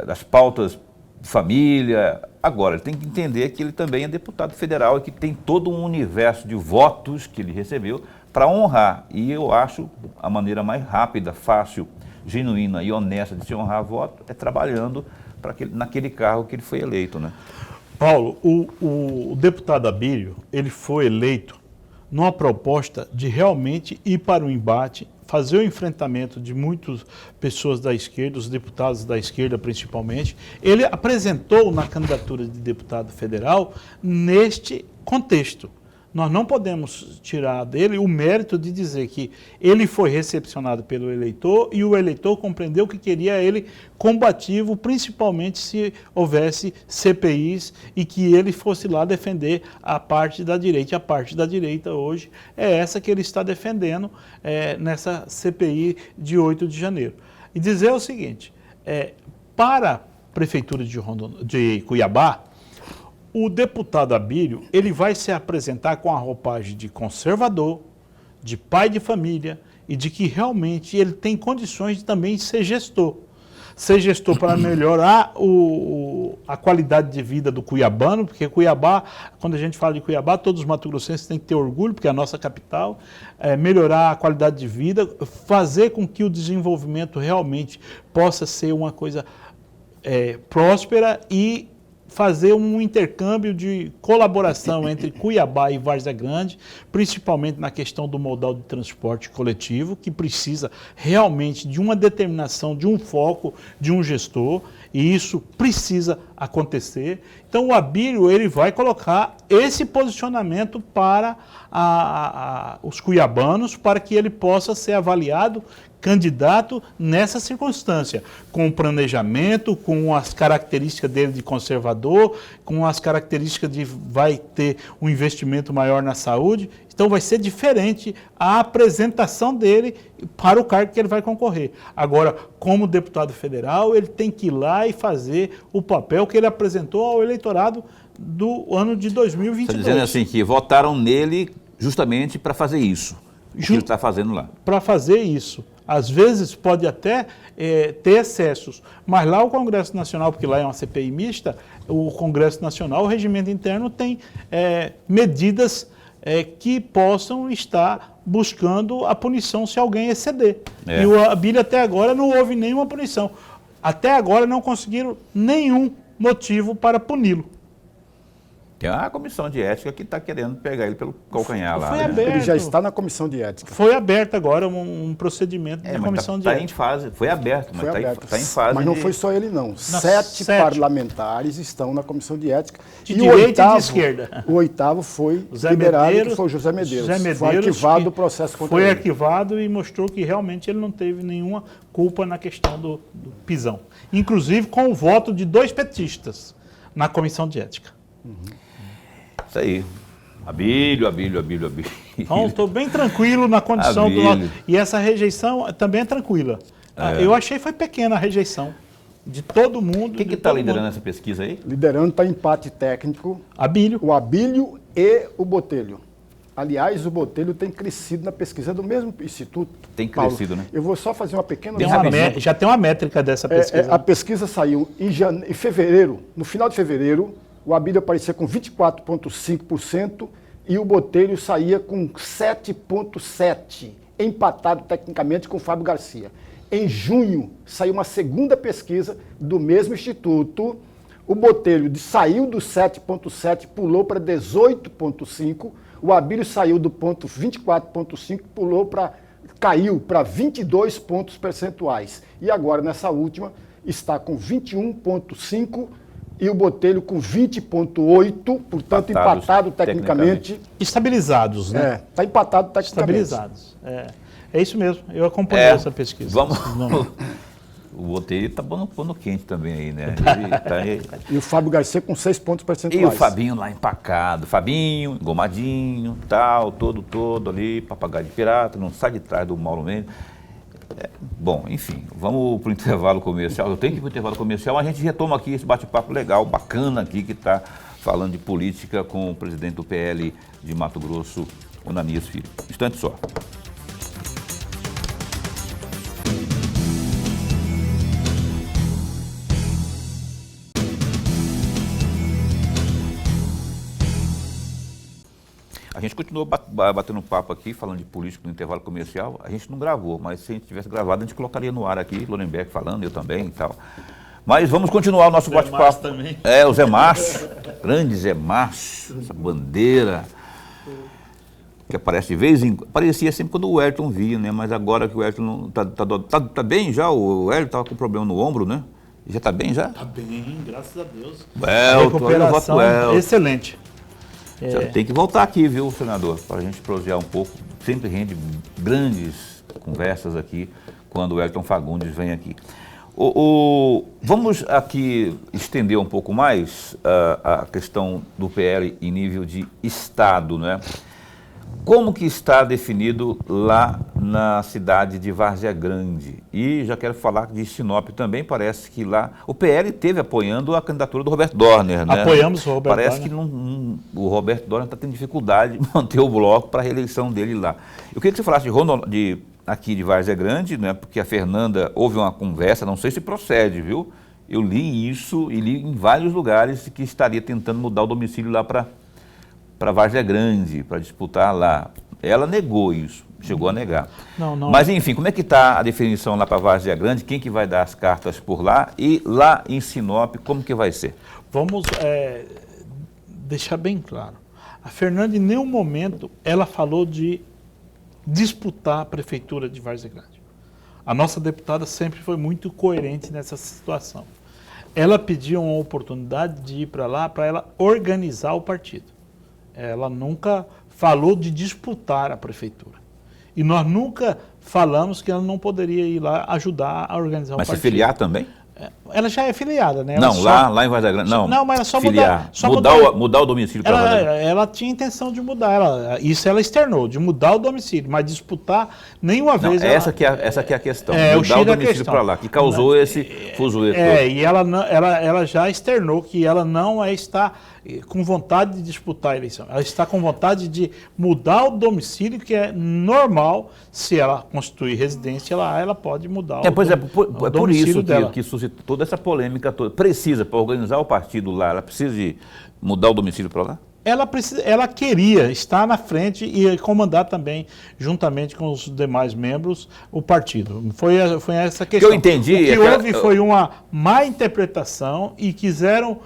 Speaker 1: das pautas de família. Agora, ele tem que entender que ele também é deputado federal e que tem todo um universo de votos que ele recebeu para honrar. E eu acho a maneira mais rápida, fácil, genuína e honesta de se honrar voto é trabalhando naquele cargo que ele foi eleito, né?
Speaker 3: Paulo, o deputado Abílio, ele foi eleito numa proposta de realmente ir para o embate, fazer o enfrentamento de muitas pessoas da esquerda, os deputados da esquerda principalmente. Ele apresentou na candidatura de deputado federal neste contexto. Nós não podemos tirar dele o mérito de dizer que ele foi recepcionado pelo eleitor e o eleitor compreendeu que queria ele combativo, principalmente se houvesse CPIs e que ele fosse lá defender a parte da direita. E a parte da direita hoje é essa que ele está defendendo nessa CPI de 8 de janeiro. E dizer o seguinte, para a Prefeitura de Cuiabá, o deputado Abílio, ele vai se apresentar com a roupagem de conservador, de pai de família e de que realmente ele tem condições de também ser gestor. Ser gestor para melhorar a qualidade de vida do cuiabano, porque Cuiabá, quando a gente fala de Cuiabá, todos os mato-grossenses têm que ter orgulho, porque é a nossa capital, melhorar a qualidade de vida, fazer com que o desenvolvimento realmente possa ser uma coisa próspera e fazer um intercâmbio de colaboração entre Cuiabá e Várzea Grande, principalmente na questão do modal de transporte coletivo, que precisa realmente de uma determinação, de um foco, de um gestor, e isso precisa acontecer. Então o Abílio, ele vai colocar esse posicionamento para os cuiabanos, para que ele possa ser avaliado candidato nessa circunstância, com o planejamento, com as características dele de conservador, com as características de vai ter um investimento maior na saúde. Então vai ser diferente a apresentação dele para o cargo que ele vai concorrer. Agora, como deputado federal, ele tem que ir lá e fazer o papel que ele apresentou ao eleitorado do ano de 2022.
Speaker 1: Está dizendo assim que votaram nele justamente para fazer isso, o que ele está fazendo lá.
Speaker 3: Para fazer isso. Às vezes pode até ter excessos, mas lá o Congresso Nacional, porque lá é uma CPI mista, o Congresso Nacional, o regimento interno tem medidas que possam estar buscando a punição se alguém exceder. E o Abílio até agora não houve nenhuma punição. Até agora não conseguiram nenhum motivo para puni-lo.
Speaker 1: Tem uma comissão de ética que está querendo pegar ele pelo calcanhar lá.
Speaker 3: Foi
Speaker 1: né?
Speaker 3: aberto.
Speaker 2: Ele já está na comissão de ética.
Speaker 3: Foi aberto agora um procedimento de comissão de ética.
Speaker 1: Em fase, foi aberto, mas está em fase.
Speaker 2: Mas não
Speaker 1: de...
Speaker 2: foi só ele, não. Sete parlamentares estão na comissão de ética.
Speaker 3: De direita e de esquerda.
Speaker 2: O oitavo foi liberado, que foi o José Medeiros. Foi arquivado o processo contra ele.
Speaker 3: Foi arquivado e mostrou que realmente ele não teve nenhuma culpa na questão do pisão. Inclusive com o voto de 2 petistas na comissão de ética.
Speaker 1: Isso aí. Abílio.
Speaker 3: Então, estou bem tranquilo na condição do nosso... E essa rejeição também é tranquila. Eu achei que foi pequena a rejeição de todo mundo.
Speaker 1: Quem que está liderando essa pesquisa aí?
Speaker 2: Liderando está empate técnico.
Speaker 3: Abílio.
Speaker 2: O Abílio e o Botelho. Aliás, o Botelho tem crescido na pesquisa do mesmo instituto.
Speaker 1: Tem crescido, né?
Speaker 2: Eu vou só fazer uma pequena...
Speaker 3: Já tem uma métrica dessa pesquisa.
Speaker 2: A pesquisa saiu em fevereiro, no final de fevereiro. O Abílio aparecia com 24,5% e o Botelho saía com 7,7%, empatado tecnicamente com o Fábio Garcia. Em junho, saiu uma segunda pesquisa do mesmo instituto. O Botelho saiu do 7,7%, pulou para 18,5%. O Abílio saiu do ponto 24,5%, caiu para 22 pontos percentuais. E agora, nessa última, está com 21,5%. E o Botelho com 20,8%, portanto, empatado tecnicamente.
Speaker 3: Estabilizados, né?
Speaker 2: Está empatado tecnicamente.
Speaker 3: Estabilizados. É isso mesmo, eu acompanhei essa pesquisa.
Speaker 1: O Botelho está pondo quente também aí, né?
Speaker 2: E o Fábio Garcia com 6 pontos percentuais.
Speaker 1: E o Fabinho lá empacado. Fabinho, engomadinho, tal, todo ali, papagaio de pirata, não sai de trás do Mauro Mendes. Bom, enfim, vamos para o intervalo comercial. Eu tenho que ir para o intervalo comercial, a gente retoma aqui esse bate-papo legal, bacana aqui, que está falando de política com o presidente do PL de Mato Grosso, Onanias Filho. Instante só. A gente continuou batendo papo aqui, falando de política no intervalo comercial. A gente não gravou, mas se a gente tivesse gravado, a gente colocaria no ar aqui, Lorenberg falando, eu também e tal. Mas vamos continuar o nosso bate-papo.
Speaker 3: Também.
Speaker 1: O Zé Márcio, grande Zé Márcio, essa bandeira que aparece de vez em quando. Parecia sempre quando o Ayrton via, né? Mas agora que o Ayrton tá bem já, o Ayrton estava com problema no ombro, né? Já está bem já?
Speaker 3: Está bem, graças a Deus.
Speaker 1: Recuperação
Speaker 3: excelente.
Speaker 1: Tem que voltar aqui, viu, senador, para a gente prosear um pouco. Sempre rende grandes conversas aqui quando o Wellington Fagundes vem aqui. Vamos aqui estender um pouco mais a questão do PL em nível de Estado, né? Como que está definido lá na cidade de Várzea Grande? E já quero falar de Sinop também, parece que lá o PL esteve apoiando a candidatura do Roberto Dorner, né?
Speaker 3: Apoiamos o Roberto Dorner.
Speaker 1: Parece que o Roberto Dorner está tendo dificuldade de manter o bloco para a reeleição dele lá. Eu queria que você falasse aqui de Várzea Grande, né? Porque a Fernanda, houve uma conversa, não sei se procede, viu? Eu li isso e li em vários lugares que estaria tentando mudar o domicílio lá para Várzea Grande, para disputar lá. Ela negou isso, chegou a negar.
Speaker 3: Não.
Speaker 1: Mas, enfim, como é que está a definição lá para Várzea Grande? Quem que vai dar as cartas por lá? E lá em Sinop, como que vai ser?
Speaker 3: Vamos deixar bem claro. A Fernanda, em nenhum momento, ela falou de disputar a prefeitura de Várzea Grande. A nossa deputada sempre foi muito coerente nessa situação. Ela pediu uma oportunidade de ir para lá para ela organizar o partido. Ela nunca falou de disputar a prefeitura. E nós nunca falamos que ela não poderia ir lá ajudar a organizar o partido.
Speaker 1: Mas se filiar também?
Speaker 3: Ela já é filiada, né?
Speaker 1: Não, lá em Várzea Grande, não.
Speaker 3: Não, mas é só
Speaker 1: filiar. Mudar o domicílio para Várzea Grande.
Speaker 3: Ela tinha intenção de mudar, isso ela externou, de mudar o domicílio, mas disputar nenhuma vez...
Speaker 1: Essa que é a questão,
Speaker 3: mudar
Speaker 1: o domicílio para lá, que causou esse fuzuê todo.
Speaker 3: E ela já externou que ela não está com vontade de disputar a eleição, ela está com vontade de mudar o domicílio, que é normal, se ela constituir residência lá, ela pode mudar o
Speaker 1: por isso
Speaker 3: dela.
Speaker 1: que suscitou toda essa polêmica toda. Precisa, para organizar o partido lá, ela precisa de mudar o domicílio para lá?
Speaker 3: Ela queria estar na frente e comandar também, juntamente com os demais membros, o partido. Foi essa questão.
Speaker 1: O que eu entendi...
Speaker 3: O que houve foi uma má interpretação e quiseram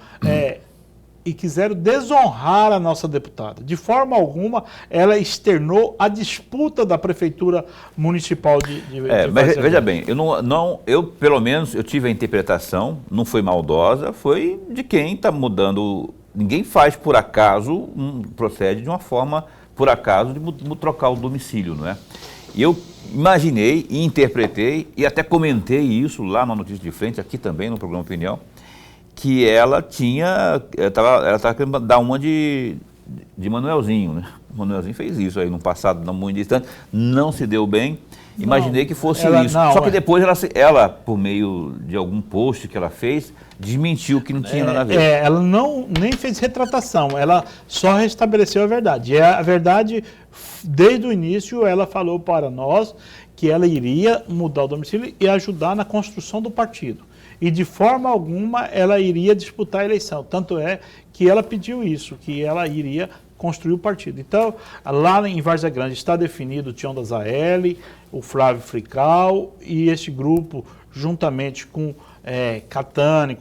Speaker 3: desonrar a nossa deputada. De forma alguma, ela externou a disputa da Prefeitura Municipal de
Speaker 1: mas veja bem, eu pelo menos eu tive a interpretação, não foi maldosa, foi de quem está mudando. Ninguém faz por acaso, procede de uma forma por acaso de trocar o domicílio, não é? E eu imaginei e interpretei e até comentei isso lá na Notícia de Frente, aqui também no programa Opinião, que ela estava querendo dar uma de Manuelzinho, né? O Manuelzinho fez isso aí no passado, não muito distante, não se deu bem. Imaginei que fosse isso. Só que depois ela, por meio de algum post que ela fez, desmentiu que não tinha nada a ver.
Speaker 3: Ela nem fez retratação, ela só restabeleceu a verdade. A verdade, desde o início, ela falou para nós que ela iria mudar o domicílio e ajudar na construção do partido. E de forma alguma ela iria disputar a eleição. Tanto é que ela pediu isso, que ela iria construir o partido. Então, lá em Várzea Grande está definido o Tião da Zaeli, o Flávio Frical e este grupo, juntamente com Catani,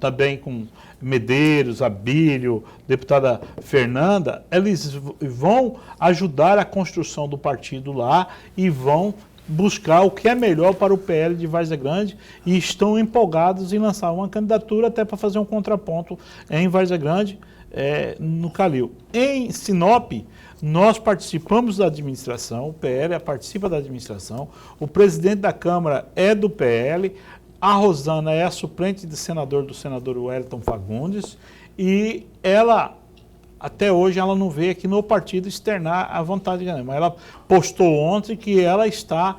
Speaker 3: também com Medeiros, Abílio, deputada Fernanda, eles vão ajudar a construção do partido lá e vão buscar o que é melhor para o PL de Várzea Grande e estão empolgados em lançar uma candidatura até para fazer um contraponto em Várzea Grande, no Calil. Em Sinop, nós participamos da administração, o PL participa da administração, o presidente da Câmara é do PL, a Rosana é a suplente de senador do senador Wellington Fagundes e ela... Até hoje ela não veio aqui no partido externar a vontade de ganhar, mas ela postou ontem que ela está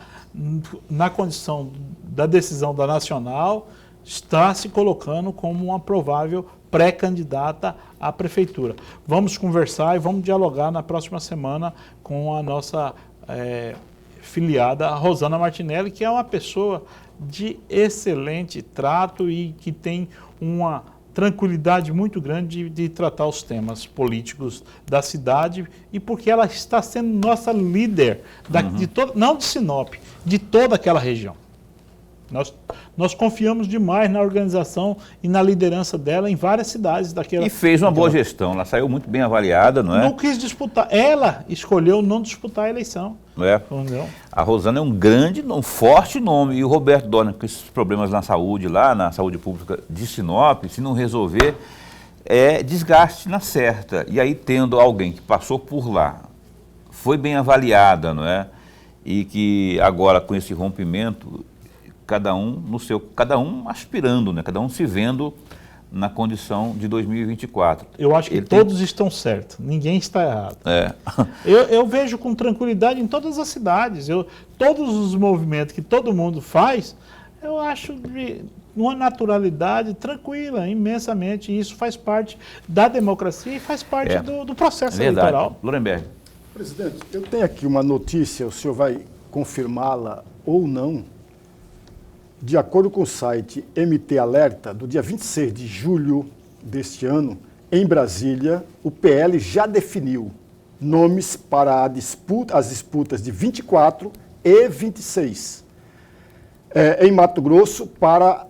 Speaker 3: na condição da decisão da Nacional, está se colocando como uma provável pré-candidata à prefeitura. Vamos conversar e vamos dialogar na próxima semana com a nossa filiada Rosana Martinelli, que é uma pessoa de excelente trato e que tem uma tranquilidade muito grande de tratar os temas políticos da cidade e porque ela está sendo nossa líder, não de Sinop, de toda aquela região. Nós confiamos demais na organização e na liderança dela em várias cidades daquela...
Speaker 1: E fez uma boa gestão, ela saiu muito bem avaliada, não é?
Speaker 3: Não quis disputar, ela escolheu não disputar a eleição.
Speaker 1: Entendeu? A Rosana é um forte nome, e o Roberto Dorner, com esses problemas na saúde lá, na saúde pública de Sinop, se não resolver, é desgaste na certa. E aí tendo alguém que passou por lá, foi bem avaliada, não é? E que agora com esse rompimento... Cada um aspirando, né? Cada um se vendo na condição de 2024.
Speaker 3: Eu acho que todos estão certos, ninguém está errado. Eu vejo com tranquilidade em todas as cidades, todos os movimentos que todo mundo faz, eu acho de uma naturalidade tranquila, imensamente, e isso faz parte da democracia e faz parte do processo eleitoral.
Speaker 1: Lorenberg.
Speaker 2: Presidente, eu tenho aqui uma notícia, o senhor vai confirmá-la ou não. De acordo com o site MT Alerta, do dia 26 de julho deste ano, em Brasília, o PL já definiu nomes para as disputas de 24 e 26. Em Mato Grosso, para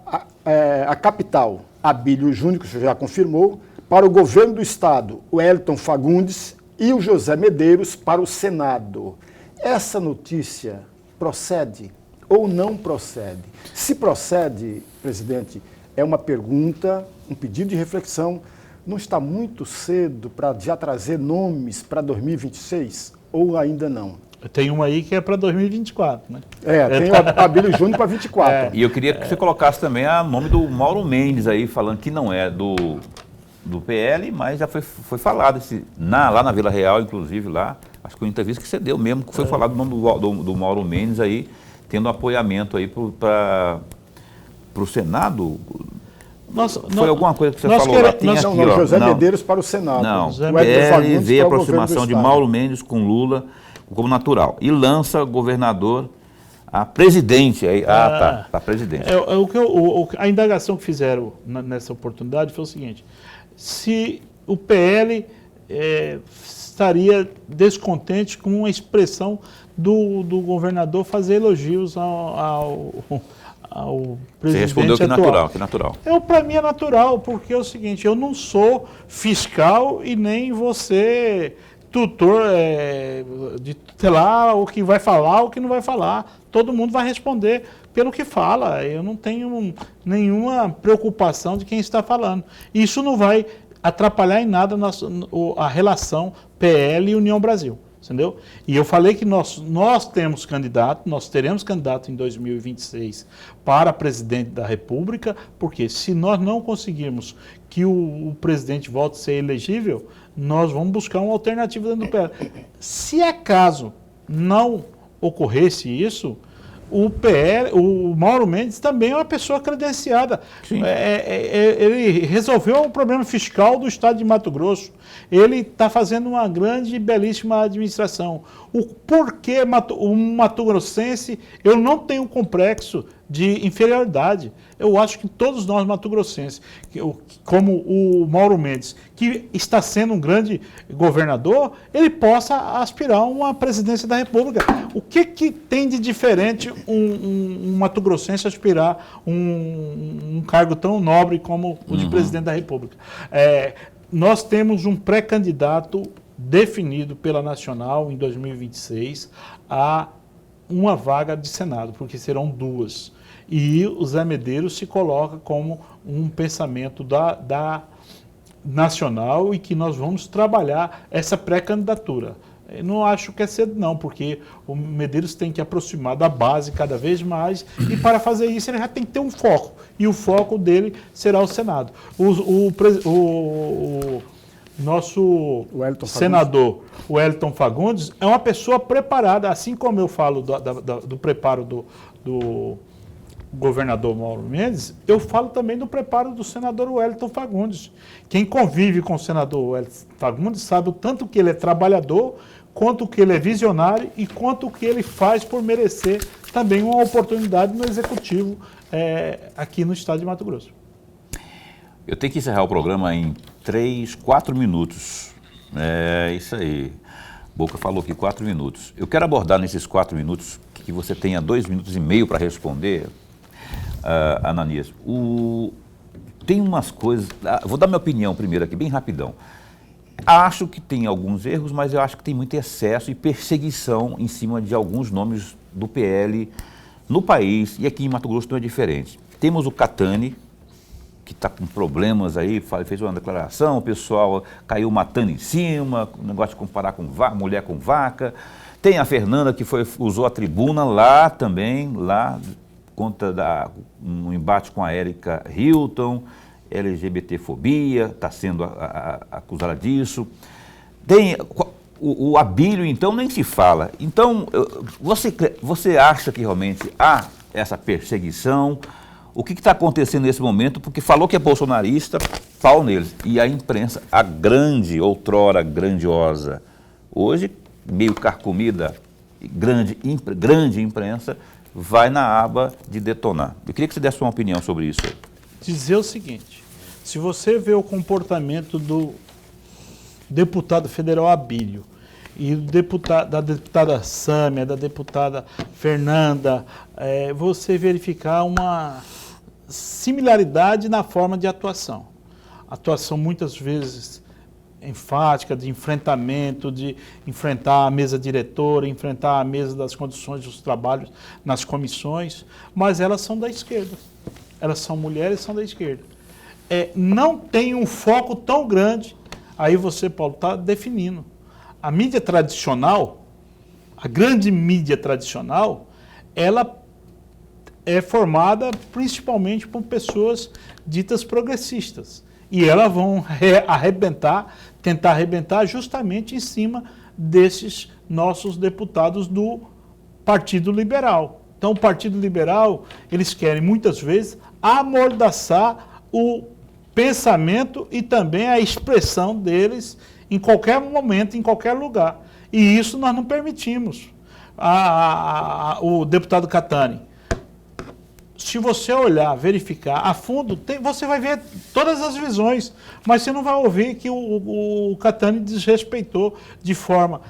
Speaker 2: a capital, Abílio Júnior, que o senhor já confirmou, para o governo do estado, o Wellington Fagundes e o José Medeiros para o Senado. Essa notícia procede ou não procede? Se procede, presidente, é uma pergunta, um pedido de reflexão. Não está muito cedo para já trazer nomes para 2026 ou ainda não?
Speaker 3: Tem uma aí que é para 2024, né?
Speaker 2: Tem o Abílio Júnior para 24.
Speaker 1: E eu queria que você colocasse também o nome do Mauro Mendes aí, falando que não é do PL, mas já foi falado, lá na Vila Real, inclusive, lá, acho que uma entrevista que você deu mesmo, que foi falado o nome do Mauro Mendes aí, tendo apoiamento aí para o Senado. Foi alguma coisa que você falou lá? Tem aqui, ó.
Speaker 2: José Medeiros para o Senado.
Speaker 1: Não, o PL vê a aproximação de Mauro Mendes com Lula como natural e lança governador a presidente. Tá presidente.
Speaker 3: A indagação que fizeram nessa oportunidade foi o seguinte: se o PL estaria descontente com a expressão do governador fazer elogios ao presidente. Você respondeu
Speaker 1: que natural.
Speaker 3: Para mim é natural, porque é o seguinte: eu não sou fiscal e nem você tutor de tutelar o que vai falar, o que não vai falar. Todo mundo vai responder pelo que fala. Eu não tenho nenhuma preocupação de quem está falando. Isso não vai atrapalhar em nada a relação PL e União Brasil. Entendeu? E eu falei que nós temos candidato, nós teremos candidato em 2026 para presidente da República, porque se nós não conseguirmos que o presidente volte a ser elegível, nós vamos buscar uma alternativa dentro do PL. Se acaso não ocorresse isso, o Mauro Mendes também é uma pessoa credenciada. Ele resolveu o problema fiscal do estado de Mato Grosso. Ele está fazendo uma grande e belíssima administração. O porquê o mato-grossense, eu não tenho um complexo de inferioridade. Eu acho que todos nós mato-grossenses, como o Mauro Mendes, que está sendo um grande governador, ele possa aspirar a uma presidência da República. O que tem de diferente um mato-grossense aspirar um cargo tão nobre como o de presidente da República? Nós temos um pré-candidato definido pela Nacional em 2026 a uma vaga de Senado, porque serão duas. E o Zé Medeiros se coloca como um pensamento da Nacional e que nós vamos trabalhar essa pré-candidatura. Eu não acho que é cedo não, porque o Medeiros tem que aproximar da base cada vez mais e para fazer isso ele já tem que ter um foco. E o foco dele será o Senado. O nosso senador, o Wellington Fagundes, é uma pessoa preparada, assim como eu falo do preparo do governador Mauro Mendes, eu falo também do preparo do senador Wellington Fagundes. Quem convive com o senador Wellington Fagundes sabe o tanto que ele é trabalhador, quanto que ele é visionário e quanto que ele faz por merecer também uma oportunidade no executivo aqui no estado de Mato Grosso.
Speaker 1: Eu tenho que encerrar o programa em 4 minutos. É isso aí. Boca falou aqui 4 minutos. Eu quero abordar nesses 4 minutos, que você tenha 2,5 minutos para responder, Ananias. Tem umas coisas... Vou dar minha opinião primeiro aqui, bem rapidão. Acho que tem alguns erros, mas eu acho que tem muito excesso e perseguição em cima de alguns nomes do PL no país, e aqui em Mato Grosso não é diferente. Temos o Catani, que está com problemas aí, fez uma declaração, o pessoal caiu matando em cima, o negócio de comparar com mulher com vaca. Tem a Fernanda, que usou a tribuna lá também, contra um embate com a Érica Hilton, LGBTfobia, está sendo acusada disso. Tem o Abílio, então, nem se fala. Então, você acha que realmente há essa perseguição? O que está acontecendo nesse momento? Porque falou que é bolsonarista, pau neles. E a imprensa, a grande, outrora grandiosa, hoje, meio carcomida, grande imprensa, vai na aba de detonar. Eu queria que você desse uma opinião sobre isso aí.
Speaker 3: Dizer o seguinte: se você vê o comportamento do deputado federal Abílio e da deputada Sâmia, da deputada Fernanda, você verificar uma similaridade na forma de atuação. Atuação muitas vezes enfática, de enfrentamento, de enfrentar a mesa diretora, enfrentar a mesa das condições dos trabalhos nas comissões, mas elas são da esquerda. Elas são mulheres, são da esquerda. Não tem um foco tão grande, aí você, Paulo, está definindo. A mídia tradicional, a grande mídia tradicional, ela é formada principalmente por pessoas ditas progressistas. E elas vão tentar arrebentar justamente em cima desses nossos deputados do Partido Liberal. Então, o Partido Liberal, eles querem muitas vezes amordaçar o pensamento e também a expressão deles em qualquer momento, em qualquer lugar. E isso nós não permitimos. O deputado Catani, se você olhar, verificar a fundo, você vai ver todas as visões, mas você não vai ouvir que o Catani desrespeitou de forma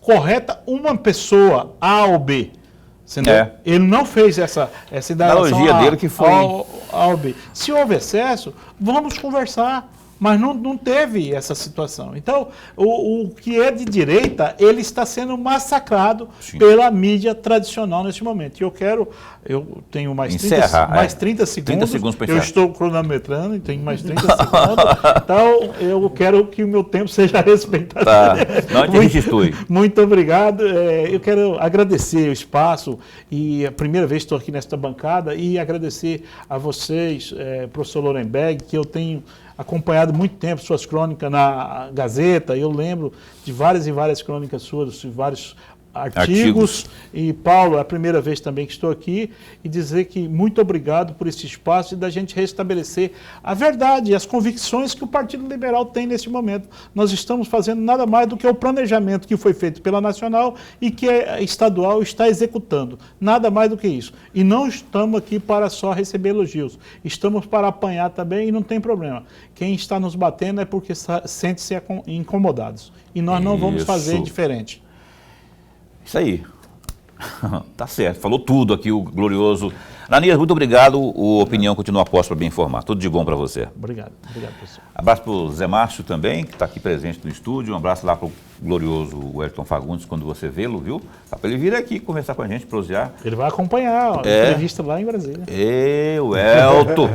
Speaker 3: correta uma pessoa, A ou B. Ele não fez essa
Speaker 1: analogia dele que foi
Speaker 3: A ou B. Se houve excesso, vamos conversar. Mas não teve essa situação. Então, o que é de direita, ele está sendo massacrado pela mídia tradicional neste momento. E eu tenho mais 30 segundos, eu estou cronometrando, tenho mais 30 segundos, então eu quero que o meu tempo seja respeitado.
Speaker 1: Tá. Não te restitui.
Speaker 3: Muito obrigado. Eu quero agradecer o espaço, e a primeira vez que estou aqui nesta bancada, e agradecer a vocês, professor Lorenberg, que eu tenho acompanhado muito tempo suas crônicas na Gazeta. Eu lembro de várias e várias crônicas suas, de vários artigos. E, Paulo, é a primeira vez também que estou aqui, e dizer que muito obrigado por esse espaço e da gente restabelecer a verdade e as convicções que o Partido Liberal tem nesse momento. Nós estamos fazendo nada mais do que o planejamento que foi feito pela Nacional e que a estadual está executando. Nada mais do que isso. E não estamos aqui para só receber elogios. Estamos para apanhar também, e não tem problema. Quem está nos batendo é porque sente-se incomodados. E nós não vamos fazer diferente.
Speaker 1: Isso aí. Tá certo. Falou tudo aqui o glorioso. Ananias, muito obrigado. O Opinião continua posta para bem informar. Tudo de bom para você.
Speaker 3: Obrigado. Obrigado, professor.
Speaker 1: Abraço para o Zé Márcio também, que está aqui presente no estúdio. Um abraço lá para o glorioso Wellington Fagundes, quando você vê-lo, viu? Para ele vir aqui conversar com a gente, prosear.
Speaker 3: Ele vai acompanhar a entrevista lá em Brasília.
Speaker 1: Wellington.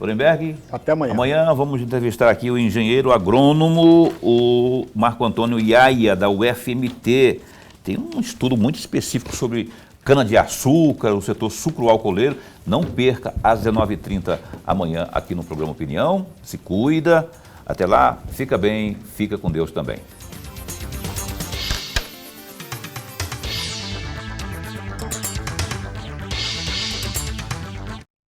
Speaker 1: Lorenberg,
Speaker 2: até amanhã.
Speaker 1: Amanhã vamos entrevistar aqui o engenheiro agrônomo, o Marco Antônio Iaia, da UFMT. Tem um estudo muito específico sobre cana-de-açúcar, o setor sucro-alcooleiro. Não perca às 19h30 amanhã aqui no programa Opinião. Se cuida. Até lá, fica bem, fica com Deus também.